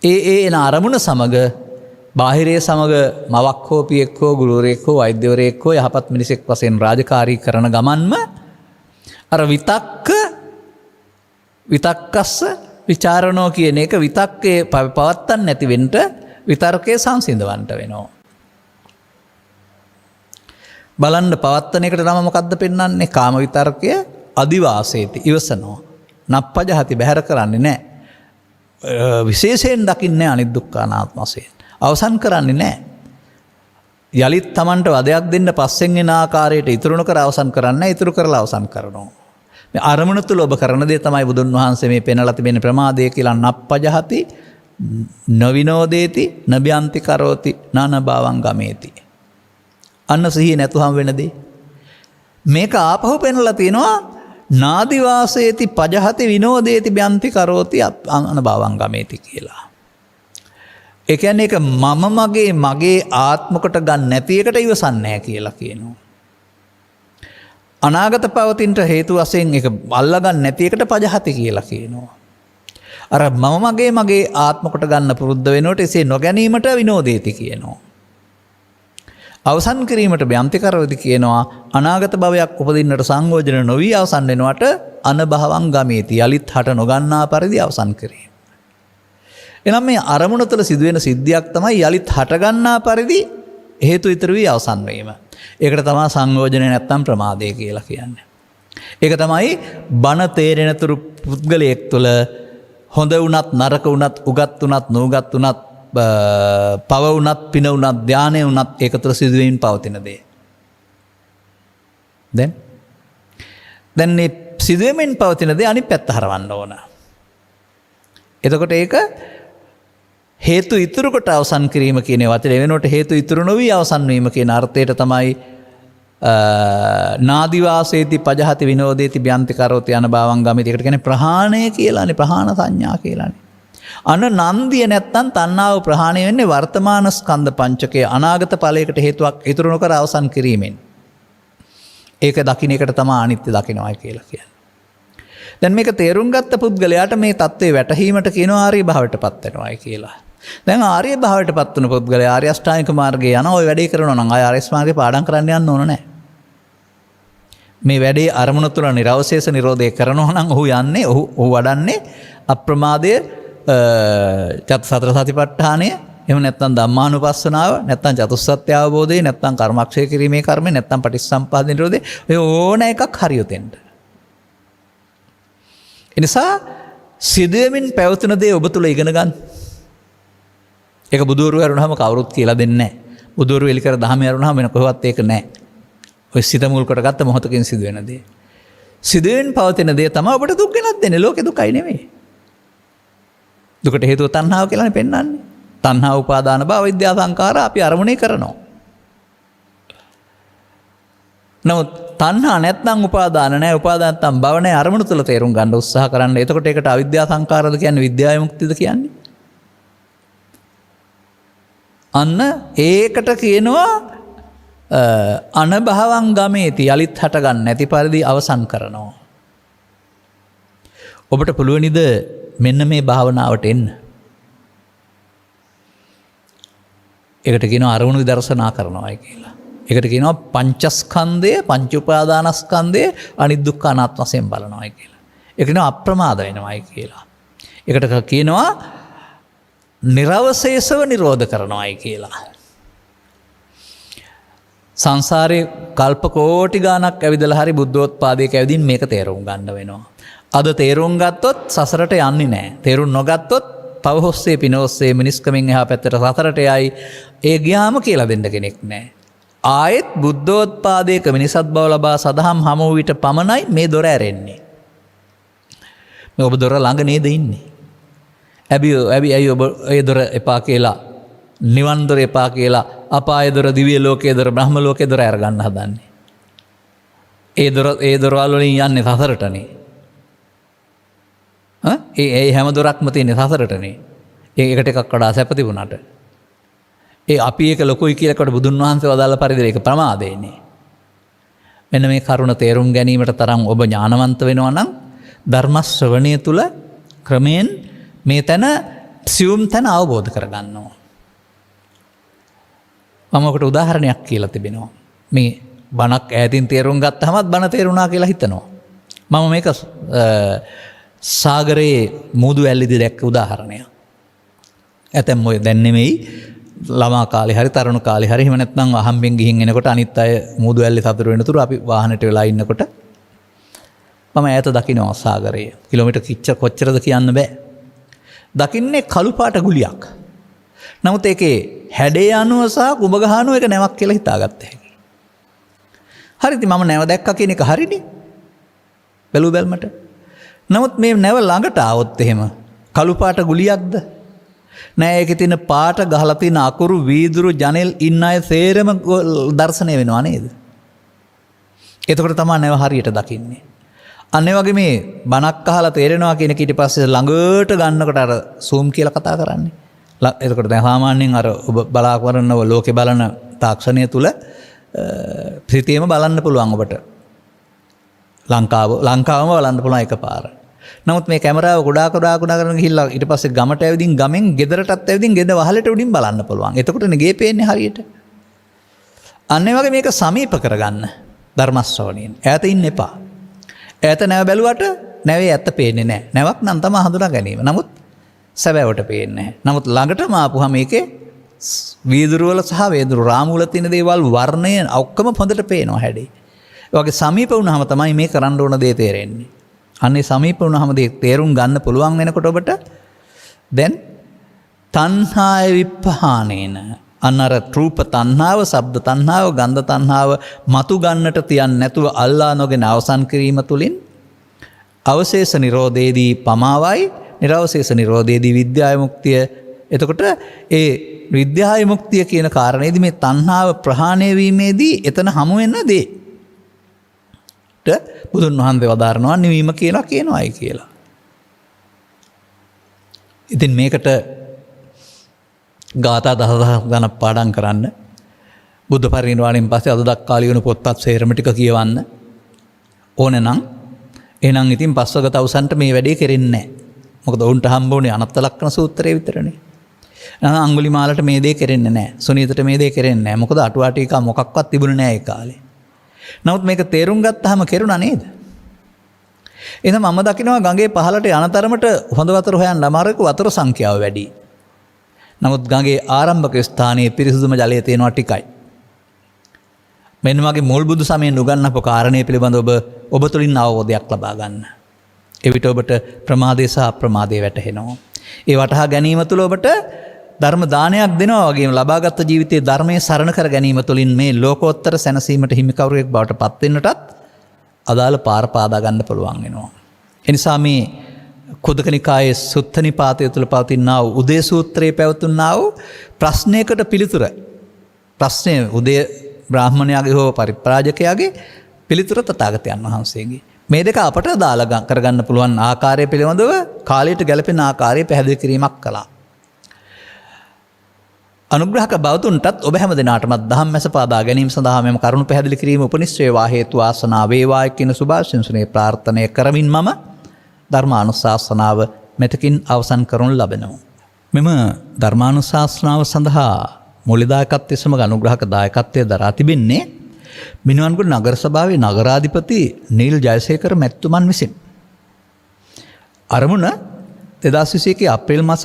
එන අරමුණ සමග බාහිරයේ සමග මවක් හෝ පියෙක් හෝ ගුරුවරයෙක් හෝ වෛද්‍යවරයෙක් හෝ යහපත් මිනිසෙක් වශයෙන් රාජකාරී කරන ගමන්ම අර විතක්කස්ස විචාරණෝ කියන එක විතක්කේ පවත්තන්න නැති වෙන්න විතර්කයේ සංසිඳවන්ට වෙනවා. බලන්න පවත්තන එකට නම මොකද්ද පෙන්වන්නේ? කාම විතර්කය අදිවාසේති ඉවසනවා. නප්පජහති බැහැර කරන්නේ නැහැ. විශේෂයෙන් දකින්නේ අනිත් දුක්ඛානාත්ම වශයෙන්. අවසන් කරන්නේ නැහැ. යලිත් Tamanට වදයක් දෙන්න පස්සෙන් එන ආකාරයට ඉතුරු නොකර අවසන් කරන්නේ ඉතුරු කරලා අවසන් කරනවා. මේ අරමුණ තුල ඔබ කරන දේ තමයි බුදුන් වහන්සේ මේ පෙන්වලා තිබෙන ප්‍රමාදය කියලා නප්පජහති නවිනෝදේති නබ්‍යන්ති කරෝති නානභාවං ගමේති. අන්න සිහිය නැතුවම වෙන දේ. මේක ආපහු පෙන්වලා තිනවා නාදිවාසේති පජහති විනෝදේති බ්‍යන්ති කරෝති අනභාවං ගමේති කියලා. ඒ කියන්නේ ඒක මගේ ආත්මකට ගන්න නැති එකට ඉවසන්නේ නැහැ කියලා කියනවා. අනාගත පවතිනට හේතු වශයෙන් ඒක අල්ලගන්න නැති එකට පජහති කියලා කියනවා. අර මගේ ආත්මකට ගන්න පුරුද්ද වෙනකොට එසේ නොගැනීමට විනෝදේති කියනවා. අවසන් කිරීමට බ්‍යන්ති කරවති කියනවා. අනාගත භවයක් උපදින්නට සංයෝජන නොවි අවසන් වෙනවට අනභවං ගමේති යලිත් හට නොගන්නා පරිදි අවසන් කිරීම. එනම් මේ අරමුණ තුළ සිදුවෙන සිද්ධියක් තමයි යලිත් හටගන්නා පරිදි හේතු ඉතුරු වී අවසන් වීම. ඒකට තමයි සංයෝජනය නැත්තම් ප්‍රමාදය කියලා කියන්නේ. ඒක තමයි බණ තේරෙන තුරු පුද්ගලයෙක් තුළ හොඳ වුණත් නරක වුණත් උගත් වුණත් නුගත් වුණත් පව වුණත් පින වුණත් ධානය වුණත් ඒක තුළ සිදුවීම් පවතින දේ. දැන් මේ සිදුවීමෙන් පවතින දේ අනිත් පැත්ත හරවන්න ඕන. එතකොට ඒක හේතු ඉතුරු කොට අවසන් කිරීම කියන වචනේ වෙනකොට හේතු ඉතුරු නොවි අවසන් වීම කියන අර්ථයට තමයි නාදිවාසේති පජහති විනෝදේති බ්‍යන්ති කරෝති අනභාවං ගමේති. ඒකට කියන්නේ ප්‍රහාණය කියලානේ, ප්‍රහාණ සංඥා කියලානේ. අන නන්දිය නැත්තම් තණ්හාව ප්‍රහාණය වෙන්නේ වර්තමාන ස්කන්ධ පංචකයේ අනාගත ඵලයකට හේතුවක් ඉතුරු නොකර අවසන් කිරීමෙන්. ඒක දකින්න එකට තමයි අනිත්‍ය දකින්නයි කියලා කියන්නේ. දැන් මේක තේරුම් ගත්ත පුද්ගලයාට මේ தත්ත්වය වැටහීමට කියනවා ආර්ය භාවයටපත් වෙනවායි කියලා. දැන් ආර්ය භාවයටපත් වුණ පුද්ගලයා ආර්ය අෂ්ටාංගික මාර්ගයේ යන ওই වැඩේ කරනවා නම් ආය ආර්ය මාර්ගේ පාඩම් කරන්න යන්න ඕන නැහැ. මේ වැඩේ අරමුණ තුළ නිරවශේෂ නිරෝධය කරනවා නම් ඔහු යන්නේ ඔහු වඩන්නේ අප්‍රමාදය සතර සතිපට්ඨානය එහෙම නැත්නම් ධම්මානුපස්සනාව නැත්නම් චතුස්සත්‍ය අවබෝධය නැත්නම් කර්මක්ෂය කිරීමේ කර්මය නැත්නම් පටිච්චසමුප්පාද නිරෝධය ඔය ඕන එකක් හරියොතෙන්න. එනිසා සිදුවෙමින් පැවතුන දේ ඔබ තුළ ඉගෙන ගන්න. ඒක බුදුවරු වරුණාම කවුරුත් කියලා දෙන්නේ නැහැ. බුදුවරු එලි කර දහම වරුණාම වෙන කොහෙවත් ඒක නැහැ. ඔය සිත මුල් කොටගත්ත මොහොතකින් සිදුවෙන දේ. සිදුවෙමින් පවතින දේ තමයි ඔබට දුක් ගෙනත් දෙන්නේ. ලෝකේ දුකයි නෙමෙයි. දුකට හේතුව තණ්හාව කියලානේ පෙන්වන්නේ. තණ්හා උපාදාන භව විද්‍යා සංඛාර අපි අරමුණේ කරනවා. නමුත් තණ්හා නැත්නම් උපාදාන නැහැ. උපාදාන නැත්නම් භව නැහැ. අරමුණු තුල තේරුම් ගන්න උත්සාහ කරන්න. එතකොට ඒකට අවිද්‍යා සංකාරද කියන්නේ විද්‍යා විමුක්තියද කියන්නේ? අන්න ඒකට කියනවා අනභවං ගමේති යලිත් හට ගන්න නැති පරිදි අවසන් කරනවා. ඔබට පුළුවනිද මෙන්න මේ භාවනාවට එන්න? ඒකට කියනවා අරමුණු විදර්ශනා කරනවායි කියලා. ඒකට කියනවා පංචස්කන්ධය පංච උපාදානස්කන්ධය අනිදුක්ඛ අනාත්ම වශයෙන් බලනවායි කියලා. ඒක කියනවා අප්‍රමාද වෙනවායි කියලා. ඒකට කියනවා නිරවශේෂව නිරෝධ කරනවායි කියලා. සංසාරේ කල්ප කෝටි ගාණක් ඇවිදලා හරි බුද්ධෝත්පාදයක ඇවිදින් මේක තේරුම් ගන්න වෙනවා. අද තේරුම් ගත්තොත් සසරට යන්නේ නැහැ. තේරුම් නොගත්තොත් පව ඔස්සේ පින ඔස්සේ මිනිස්කමින් එහා පැත්තට සසරට යයි. ඒ ගියාම කියලා දෙන්න කෙනෙක් නැහැ. ආයෙත් බුද්ධෝත්පාදයක මිනිසත් බව ලබා සදහම් හමු විට පමණයි මේ දොර ඇරෙන්නේ. මේ ඔබ දොර ළඟ නේද ඉන්නේ? ඇයි ඔබ ඒ දොර එපා කියලා නිවන් දොර එපා කියලා අපාය දොර දිව්‍ය ලෝකයේ දොර බ්‍රහ්ම ලෝකයේ දොර අරගන්න හදන්නේ? ඒ දොරවල් වලින් යන්නේ සසරටනේ. ඒ හැම දොරක්ම තියෙන්නේ සසරටනේ. ඒකට එකක් වඩා සැප තිබුණාට. අපි ඒක ලොකුයි කියලාකට බුදුන් වහන්සේ වදාළ පරිදි ඒක ප්‍රමාදයනේ. මෙන්න මේ කරුණ තේරුම් ගැනීමට තරම් ඔබ ඥානවන්ත වෙනවා නම් ධර්ම ශ්‍රවණය තුල ක්‍රමයෙන් මේ තැන සියුම් තැන අවබෝධ කරගන්නවා. මම ඔකට උදාහරණයක් කියලා තිබෙනවා. මේ බණක් ඈතින් තේරුම් ගත්තහමත් බණ තේරුණා කියලා හිතනවා. මම මේක සාගරයේ මූදු ඇල්ලේදී දැක්ක උදාහරණයක්. ඇතැම් ඔය දැන් නෙමෙයි ළමා කාලේ හරි තරුණ කාලේ හරි එහෙම නැත්නම් අහම්බෙන් ගිහින් එනකොට අනිත් අය මූදු ඇල්ලේ සතුරු වෙනතුරු අපි වාහනේට වෙලා ඉන්නකොට මම ඈත දකින්නවා සාගරයේ. කිලෝමීටර් කොච්චරද කියන්න බෑ. දකින්නේ කළු පාට ගුලියක්. නමුත් ඒකේ හැඩය අනුව සහ කුඹ ගහ අනුව ඒක නැවක් කියලා හිතාගත්ත හැකියි. හරිද? මම නැව දැක්කා කියන එක හරිනේ. බැලු බැලමට. නමුත් මේ නැව ළඟට ආවොත් එහෙම කළු පාට ගුලියක්ද? නෑ, ඒකේ තියෙන පාට ගහලා තියෙන අකුරු වීදුරු ජනෙල් ඉන්න අය සේරම දර්ශනය වෙනවා නේද? එතකොට තමයි නැව හරියට දකින්නේ. අන්න ඒ වගේ මේ බණක් අහලා තේරෙනවා කියන එක ඊට පස්සේ ළඟට ගන්නකොට අර සූම් කියලා කතා කරන්නේ. එතකොට දැන් සාමාන්‍යයෙන් අර ඔබ බලාපොරොත්තු ලෝකේ බලන තාක්ෂණය තුල ප්‍රතිතේම බලන්න පුළුවන් ඔබට. ලංකාවම බලන්න පුළුවන් එකපාර. නමුත් මේ කැමරාව ගොඩාක් කරගෙන ගිහිල්ලා ඊට පස්සේ ගමට ඇවිදින් ගමෙන් ගෙදරටත් ඇවිදින් ගෙද වහලට උඩින් බලන්න පුළුවන්. එතකොටනේ ගේ පේන්නේ හරියට. අන්න ඒ වගේ මේක සමීප කරගන්න ධර්ම ශ්‍රවණයෙන්. ඈත ඉන්න එපා. ඈත නැව බැලුවට නැවේ ඇත්ත පේන්නේ නැහැ. නැවක් නම් තමයි හඳුනා ගැනීම. නමුත් සැබෑවට පේන්නේ නැහැ. නමුත් ළඟටම ආපුහම මේකේ වීදුරු වල සහ වේදුරු රාමු වල තියෙන දේවල් වර්ණය ඔක්කොම හොඳට පේනවා හැඩේ. ඒ වගේ සමීප වුණාම තමයි මේ කරන්න ඕන දේ තේරෙන්නේ. අන්නේ සමීප වුණාම දේ තේරුම් ගන්න පුළුවන් වෙනකොට ඔබට දැන් තණ්හාය විප්පහානේන අන්නර රූප තණ්හාව, ශබ්ද තණ්හාව, ගන්ධ තණ්හාව මතු ගන්නට තියන්නේ නැතුව අල්ලා නොගෙන අවසන් කිරීම තුළින් අවශේෂ නිරෝධයේදී පමාවයි, නිරවශේෂ නිරෝධයේදී විද්‍යා විමුක්තිය. එතකොට ඒ විද්‍යා විමුක්තිය කියන කාරණේදී මේ තණ්හාව ප්‍රහාණය වීමේදී එතන හමු වෙන දේ බුදුන් වහන්සේ වදාරනවා නිවීම කියනවායි කියලා. ඉතින් මේකට ගාථා දහදහස් ගණන් පාඩම් කරන්න, බුද්ධ පරිනිර්වාණයෙන් පස්සේ අද දක්වා ලියුණු පොත්පත් සේරම ටික කියවන්න ඕනේ නම් එහෙනම් ඉතින් පස්වග තවුසන්ට මේ වැඩේ කෙරෙන්නේ නැහැ. මොකද උන්ට හම්බ වුණේ අනත්ත ලක්ෂණ සූත්‍රය විතරනේ. එහෙනම් අඟුලිමාලට මේ දේ කෙරෙන්නේ නැහැ. සුනීතට මේ දේ කෙරෙන්නේ නැහැ. මොකද අටුවා ටීකා මොකක්වත් තිබුණේ නැහැ ඒ කාලේ. නමුත් මේක තේරුම් ගත්තාම කෙරුණා නේද? එහෙනම් මම දකිනවා ගඟේ පහළට යන තරමට හොඳ වතුර හොයන්න අමාරුයි, වතුර සංඛ්‍යාව වැඩි. නමුත් ගඟේ ආරම්භක ස්ථානයේ පිරිසිදුම ජලය තියෙනවා ටිකයි. මෙන්න මගේ මුල් බුදු සමයෙන් උගන්වපු කාරණේ පිළිබඳව ඔබ තුලින් අවබෝධයක් ලබා ගන්න. එවිට ඔබට ප්‍රමාදේ සහ අප්‍රමාදේ වැටහෙනවා. ඒ වටහා ගැනීම තුළ ඔබට ධර්ම දානයක් දෙනවා වගේම ලබාගත් ජීවිතයේ ධර්මයේ සරණ කර ගැනීම තුළින් මේ ලෝකෝත්තර සැනසීමට හිමිකරුවෙක් බවට පත් වෙන්නටත් අදාළ පාර පාදා ගන්න පුළුවන් වෙනවා. ඒ නිසා මේ කුද්දක නිකායේ සුත්ත නිපාතය තුළ පවතිනා වූ උදේ සූත්‍රයේ පැවතුනා වූ ප්‍රශ්නයකට පිළිතුර, ප්‍රශ්නය උදේ බ්‍රාහ්මණයාගේ හෝ පරිප්‍රාජකයාගේ පිළිතුර තථාගතයන් වහන්සේගේ. මේ දෙක අපට දාලා කරගන්න පුළුවන් ආකාරය පිළිබඳව කාලයට ගැලපෙන ආකාරය පැහැදිලි කිරීමක් කළා. අනුග්‍රහක බෞතුන්ටත් ඔබ හැම දිනාටමත් දහම් මැස පාදා ගැනීම සඳහා මෙම කරුණු පැහැදිලි කිරීම උපනිශ්‍රේවා හේතු වාසනා වේවායි කියන සුභාශිංසනයේ ප්‍රාර්ථනා කරමින් මම ධර්මානුශාසනාව මෙතකින් අවසන් කරනු ලබනවා. මෙම ධර්මානුශාසනාව සඳහා මූලිදායකත්වය සමග අනුග්‍රහක දායකත්වය දරා තිබෙන්නේ මිනුවන්ගොඩ නගර සභාවේ නගරාධිපති නීල් ජයසේකර මැතිතුමන් විසින්. අරමුණ 2021 අප්‍රේල් මාස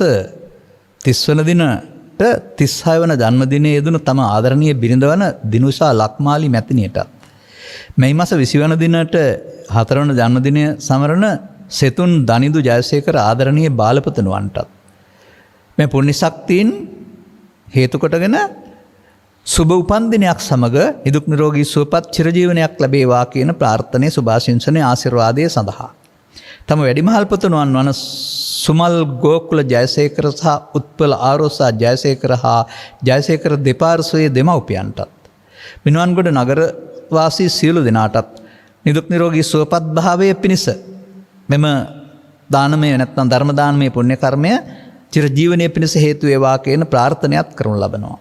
30 වන දිනට 36 වන ජන්මදිනයේ යෙදුණු තම ආදරණීය බිරිඳ වන දිනුෂා ලක්මාලි මැතිණියටත් මේ මාස 20 වන දිනට 4 වන ජන්මදිනය සමරන සෙතුන් දනිදු ජයසේකර ආදරණීය බාලපතනුවන්ටත් මේ පුණ්‍ය ශක්තියින් හේතු කොටගෙන සුබ උපන්දිනයක් සමග නිදුක් නිරෝගී සුවපත් චිරජීවනයක් ලැබේවා කියන ප්‍රාර්ථනාවේ සුභාශිංසනයේ ආශිර්වාදයේ සඳහා තම වැඩිමහල් පුතුණුවන් වන සුමල් ගෝකුල ජයසේකර සහ උත්පල ආරෝසා ජයසේකර හා ජයසේකර දෙපාර්ශ්වයේ දෙමව්පියන්ටත් මිනුවන්ගොඩ නගර වාසී සියලු දෙනාටත් නිදුක් නිරෝගී සුවපත් භාවයේ පිණිස මෙම දානමය නැත්නම් ධර්ම දානමය පුණ්‍ය කර්මය චිරජීවනයේ පිණිස හේතු වේවා කියන ප්‍රාර්ථනාවක් කරනු ලබනවා.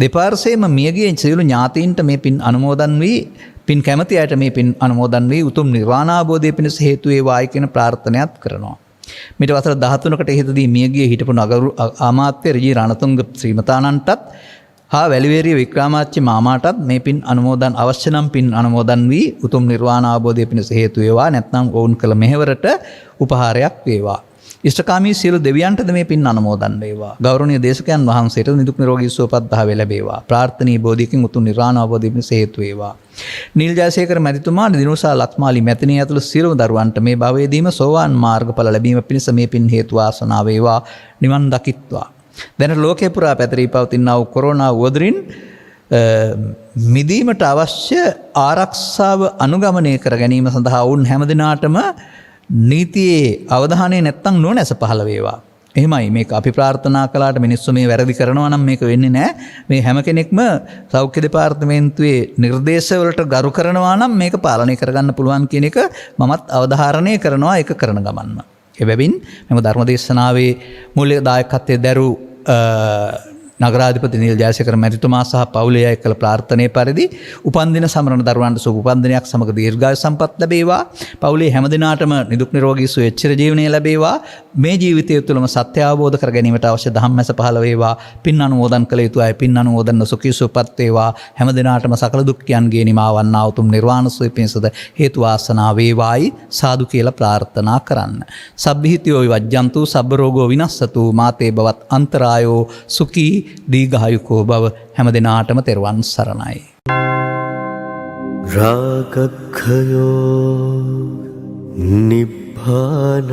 දෙපාර්ශ්වයේම මියගිය සියලු ඥාතීන්ට මේ පින් අනුමෝදන් වී පින් කැමති අයට මේ පින් අනුමෝදන් වී උතුම් නිර්වාණ අවබෝධය පිණිස හේතු වේවායි කියන ප්‍රාර්ථනාවක් කරනවා. මිට වසර 13කට ඉහතදී මියගිය හිටපු නගරු අමාත්‍ය රජී රණතුංග ශ්‍රීමතාණන්ටත් හා වැලිවේරිය වික්‍රමාච්චි මාමාටත් මේ පින් අනුමෝදන් අවශ්‍ය නම් පින් අනුමෝදන් වී උතුම් නිර්වාණ අවබෝධය පිණිස හේතු වේවා නැත්නම් ඔවුන් කළ මෙහෙවරට උපහාරයක් වේවා. ඉෂ්ඨකාමී සියලු දෙවියන්ටද මේ පින් අනුමෝදන් වේවා. ගෞරවනීය දේශකයන් වහන්සේට නිදුක් නිරෝගී සුවපත් භාවය ලැබේවා. ප්‍රාර්ථනීය බෝධියකින් උතුම් නිර්වාණ අවබෝධය පිණිස හේතු වේවා. නීල් ජයසේකර මැතිතුමා දිනුෂා ලක්මාලි මැතිණිය ඇතුළු සියලුම දරුවන්ට මේ භවයේදීම සෝවාන් මාර්ගඵල ලැබීම පිණිස මේ පින් හේතු වාසනා වේවා. නිවන් දකිත්වා. දැනට ලෝකේ පුරා පැතිරී පවතිනා වූ කොරෝනා වුවදරින් මිදීමට අවශ්‍ය ආරක්ෂාව අනුගමනය කර ගැනීම සඳහා වුන් හැමදිනාටම නීතියේ අවධානය නැත්තම් නොනැස පහළ වේවා. එහෙමයි මේක අපි ප්‍රාර්ථනා කළාට මිනිස්සු මේ වැරදි කරනවා නම් මේක වෙන්නේ නැහැ. මේ හැම කෙනෙක්ම සෞඛ්‍ය දෙපාර්තමේන්තුවේ නිර්දේශ වලට ගරු කරනවා නම් මේක පාලනය කරගන්න පුළුවන් කියන එක මමත් අවධාරණය කරනවා ඒක කරන ගමන්ම. එබැවින් මෙම ධර්මදේශනාවේ මූලික දායකත්වයේ දරූ නගරාධිපති නීල් ජයසේකර මැතිතුමා සහ පවුලේ අය කළ ප්‍රාර්ථනාවේ පරිදි උපන්දින සමරන දරුවන්ට සුබ උපන්දිනයක් සමග දීර්ඝායු සම්පත් ලැබේවා. පවුලේ හැම දිනාටම නිදුක් නිරෝගී සුවය චිරජීවනයේ ලැබේවා. මේ ජීවිතය තුළම සත්‍ය අවබෝධ කර ගැනීමට අවශ්‍ය ධම්මැස පහළ වේවා. පින් අනුමෝදන් කළ යුතු අය පින් අනුමෝදන් සුඛී සුවපත් වේවා. හැම දිනාටම සකල දුක්ඛයන්ගේ නිමාවන්නා උතුම් නිර්වාණ සුවය පිණිසද හේතු වාසනා වේවායි සාදු කියලා ප්‍රාර්ථනා කරන්න. සබ්බිහිතියෝ විවජ්ජන්තු සබ්බ රෝගෝ විනස්සතු මාතේ බවත් අන්තරායෝ සුඛී දීඝායුකෝ බව හැම දිනාටම තෙරුවන් සරණයි. රාගක්ඛයෝ නිබ්බානං